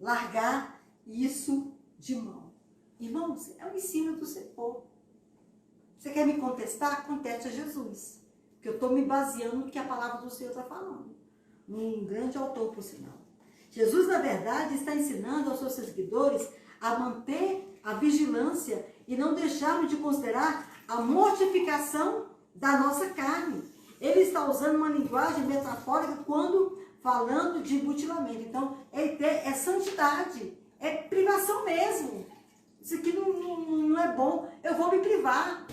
largar isso de mão. Irmãos, é o ensino do Senhor. Você quer me contestar? Conteste a Jesus. Porque eu estou me baseando no que a palavra do Senhor está falando. Um grande autor, por sinal. Jesus, na verdade, está ensinando aos seus seguidores a manter a vigilância e não deixarmos de considerar a mortificação da nossa carne. Ele está usando uma linguagem metafórica quando falando de mutilamento. Então, é santidade, é privação mesmo. Isso aqui não é bom, eu vou me privar.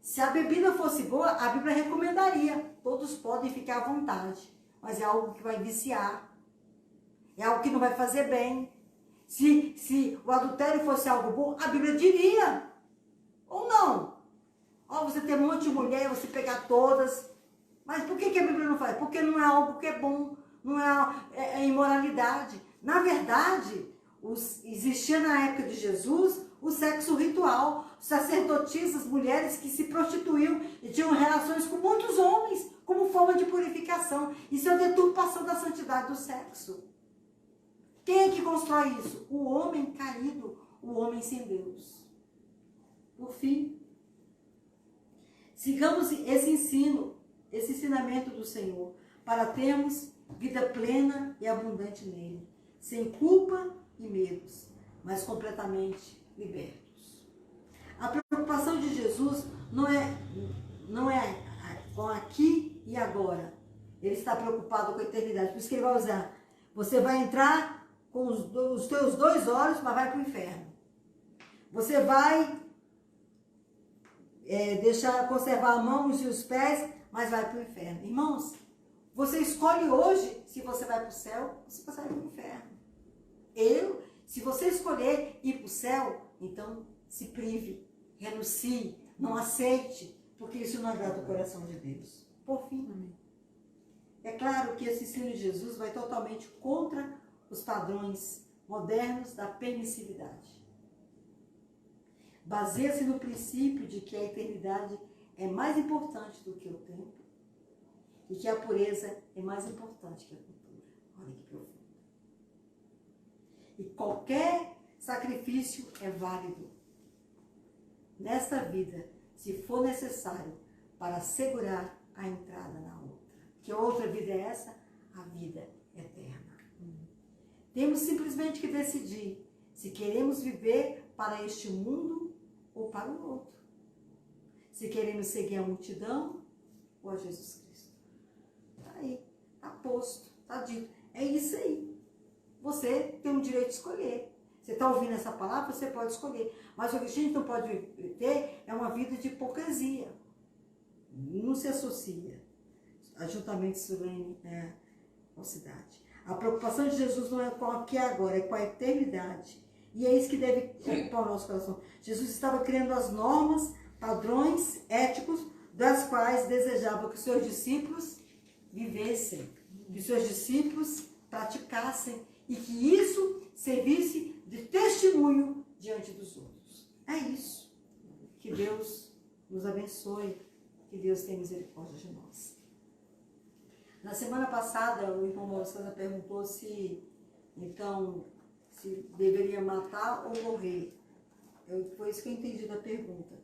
Se a bebida fosse boa, a Bíblia recomendaria. Todos podem ficar à vontade, mas é algo que vai viciar. É algo que não vai fazer bem. Se o adultério fosse algo bom, a Bíblia diria. Ou não? Ó, você tem um monte de mulher, você pegar todas. Mas por que a Bíblia não faz? Porque não é algo que é bom. Não é imoralidade. Na verdade, existia na época de Jesus o sexo ritual. Sacerdotisas, mulheres que se prostituíam e tinham relações com muitos homens como forma de purificação. Isso é a deturpação da santidade do sexo. Quem é que constrói isso? O homem caído, o homem sem Deus. Por fim, sigamos esse ensino, esse ensinamento do Senhor, para termos vida plena e abundante nele, sem culpa e medos, mas completamente libertos. A preocupação de Jesus não é com aqui e agora. Ele está preocupado com a eternidade. Por isso que ele vai usar. Você vai entrar com os teus 2 olhos, mas vai para o inferno. Você vai conservar a mão e os pés, mas vai para o inferno. Irmãos, você escolhe hoje se você vai para o céu ou se você vai para o inferno. Se você escolher ir para o céu, então se prive, renuncie, não aceite, porque isso não agrada o coração de Deus. Por fim, é claro que esse ensino de Jesus vai totalmente contra os padrões modernos da permissividade. Baseia-se no princípio de que a eternidade é mais importante do que o tempo e que a pureza é mais importante que a cultura. Olha que profundo. E qualquer sacrifício é válido nesta vida, se for necessário, para assegurar a entrada na outra. Que outra vida é essa? A vida eterna. Temos simplesmente que decidir se queremos viver para este mundo ou para o outro. Se queremos seguir a multidão ou a Jesus Cristo. Está aí, está posto, está dito. É isso aí. Você tem o direito de escolher. Você está ouvindo essa palavra, você pode escolher. Mas o que a gente não pode ter é uma vida de hipocrisia. Não se associa. Ajuntamento solene com a cidade. A preocupação de Jesus não é com aqui e agora, é com a eternidade. E é isso que deve ocupar o nosso coração. Jesus estava criando as normas, padrões éticos, das quais desejava que os seus discípulos vivessem, que os seus discípulos praticassem e que isso servisse de testemunho diante dos outros. É isso. Que Deus nos abençoe, que Deus tenha misericórdia de nós. Na semana passada, o irmão Maurício perguntou se deveria matar ou morrer. Foi isso que eu entendi da pergunta.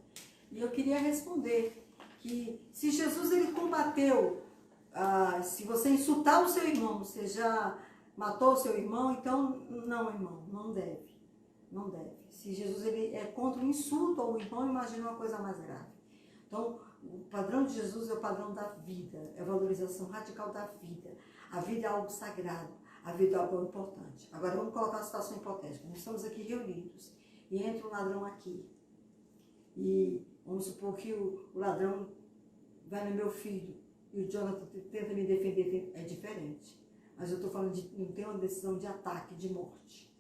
E eu queria responder que se Jesus ele combateu, se você insultar o seu irmão, você já matou o seu irmão, então não, irmão, não deve. Não deve. Se Jesus ele é contra o insulto ao irmão, imagina uma coisa mais grave. Então, o padrão de Jesus é o padrão da vida, é a valorização radical da vida. A vida é algo sagrado, a vida é algo importante. Agora vamos colocar uma situação hipotética. Nós estamos aqui reunidos e entra um ladrão aqui. E vamos supor que o ladrão vai no meu filho e o Jonathan tenta me defender, é diferente. Mas eu estou falando de não ter uma decisão de ataque, de morte.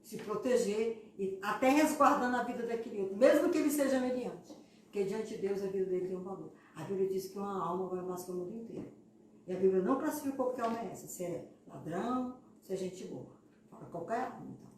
Se proteger e até resguardando a vida daquele outro, mesmo que ele seja mediante. Porque diante de Deus a vida dele tem um valor. A Bíblia diz que uma alma vale mais que o mundo inteiro. E a Bíblia não classificou porque alma é essa. Se é ladrão, se é gente boa. Fala qualquer alma, então.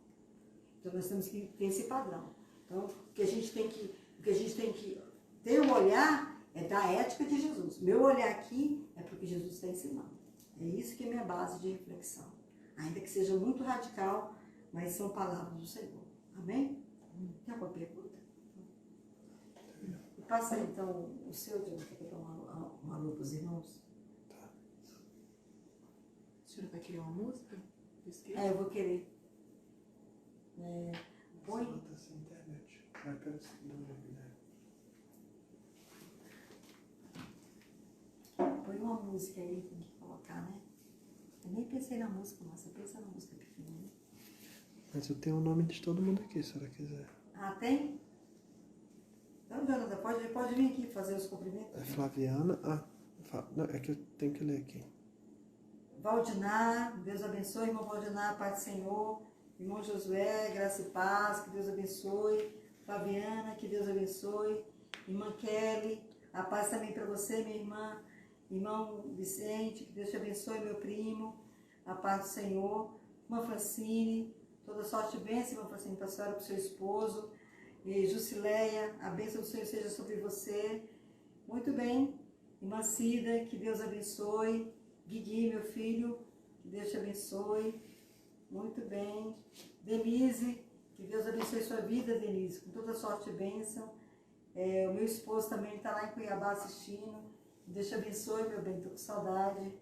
Então nós temos que ter esse padrão. Então o que a gente tem que ter um olhar é da ética de Jesus. Meu olhar aqui é porque Jesus está ensinando. É isso que é minha base de reflexão. Ainda que seja muito radical, mas são palavras do Senhor. Amém? Tem alguma pergunta? E passa aí, então o seu, Diogo, que dar um alô para os irmãos. Tá. A senhora vai querer uma música? Eu vou querer. Põe. Ela tá sem internet. Vai pelo segundo, né? Põe uma música aí, tem que colocar, né? Eu nem pensei na música, mas você pensa na música pequena, né? Mas eu tenho o nome de todo mundo aqui, se a senhora quiser. Ah, tem? Então, Jonathan, pode vir aqui fazer os cumprimentos. É Flaviana. Não, é que eu tenho que ler aqui. Valdinar, Deus abençoe, irmão Valdinar, Pai do Senhor. Irmão Josué, graça e paz, que Deus abençoe. Fabiana, que Deus abençoe. Irmã Kelly, a paz também para você, minha irmã. Irmão Vicente, que Deus te abençoe, meu primo. A paz do Senhor. Irmã Francine, toda sorte e bênção, irmã Francine, para a senhora e para o seu esposo. E Jusileia, a bênção do Senhor seja sobre você. Muito bem. Irmã Cida, que Deus abençoe. Guigui, meu filho, que Deus te abençoe. Muito bem. Denise, que Deus abençoe sua vida, Denise, com toda sorte e bênção. O meu esposo também está lá em Cuiabá assistindo. Deus te abençoe, meu bem, estou com saudade.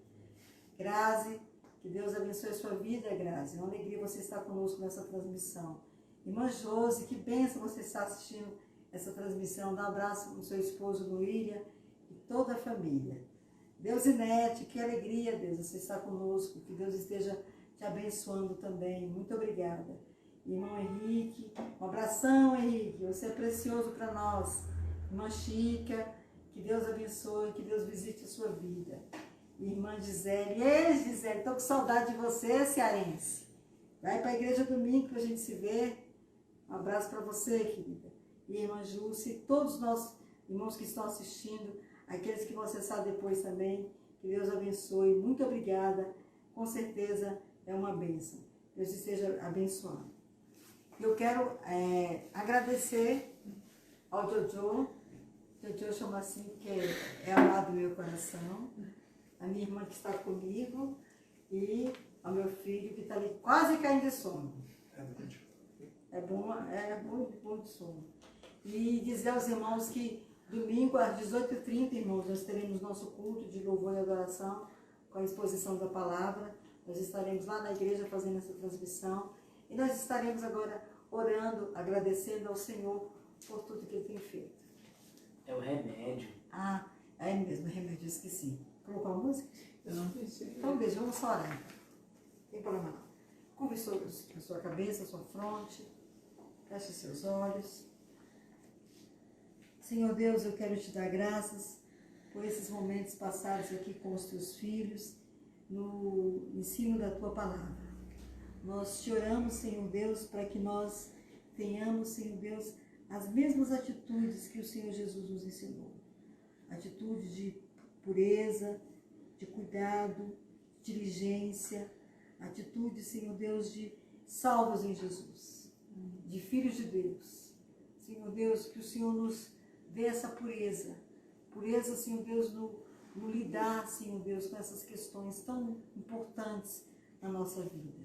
Grazi, que Deus abençoe sua vida, Grazi. É uma alegria você estar conosco nessa transmissão. Irmã Josi, que bênção você estar assistindo essa transmissão. Dá um abraço para o seu esposo, Luília, e toda a família. Deus Inete, que alegria, Deus, você está conosco. Que Deus esteja te abençoando também. Muito obrigada. Irmão Henrique, um abração, Henrique. Você é precioso para nós. Irmã Chica, que Deus abençoe, que Deus visite a sua vida. Irmã Gisele, Gisele, estou com saudade de você, cearense. Vai para a igreja domingo para a gente se ver. Um abraço para você, querida. E irmã Júcia, todos os nossos irmãos que estão assistindo, aqueles que vão acessar depois também, que Deus abençoe. Muito obrigada. Com certeza é uma bênção. Deus esteja abençoando. Eu quero agradecer ao Jojo. Jojo chama assim, porque é amado do meu coração. A minha irmã que está comigo e ao meu filho que está ali quase caindo de sono. É bom de sono. E dizer aos irmãos que domingo às 18h30, irmãos, nós teremos nosso culto de louvor e adoração com a exposição da palavra. Nós estaremos lá na igreja fazendo essa transmissão e nós estaremos agora orando, agradecendo ao Senhor por tudo que Ele tem feito. É o remédio. Ah, é mesmo, é remédio, eu esqueci. Colocou a música? Eu não pensei. Então, beijo, vamos só orar. Não tem problema não. Curve a sua cabeça, a sua fronte, feche seus olhos. Senhor Deus, eu quero te dar graças por esses momentos passados aqui com os teus filhos, no ensino da tua palavra. Nós te oramos, Senhor Deus, para que nós tenhamos, Senhor Deus, as mesmas atitudes que o Senhor Jesus nos ensinou. Atitude de pureza, de cuidado, de diligência, atitude, Senhor Deus, de salvos em Jesus, de filhos de Deus. Senhor Deus, que o Senhor nos dê essa pureza, Senhor Deus, no lidar, Senhor Deus, com essas questões tão importantes na nossa vida.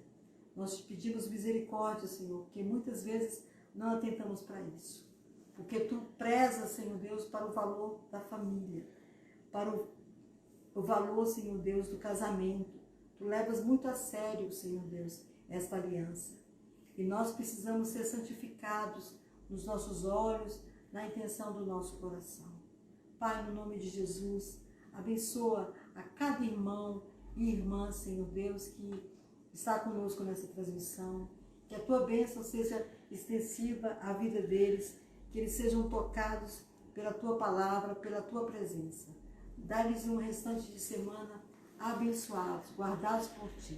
Nós te pedimos misericórdia, Senhor, porque muitas vezes não atentamos para isso. Porque tu prezas, Senhor Deus, para o valor da família, para o valor, Senhor Deus, do casamento. Tu levas muito a sério, Senhor Deus, esta aliança. E nós precisamos ser santificados nos nossos olhos, na intenção do nosso coração. Pai, no nome de Jesus, abençoa a cada irmão e irmã, Senhor Deus, que está conosco nessa transmissão. Que a tua bênção seja extensiva à vida deles, que eles sejam tocados pela tua palavra, pela tua presença. Dá-lhes um restante de semana abençoados, guardados por ti.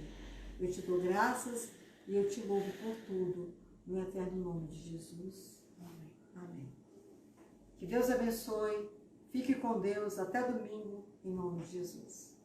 Eu te dou graças e eu te louvo por tudo, no eterno nome de Jesus. Amém. Amém. Que Deus abençoe. Fique com Deus. Até domingo, em nome de Jesus.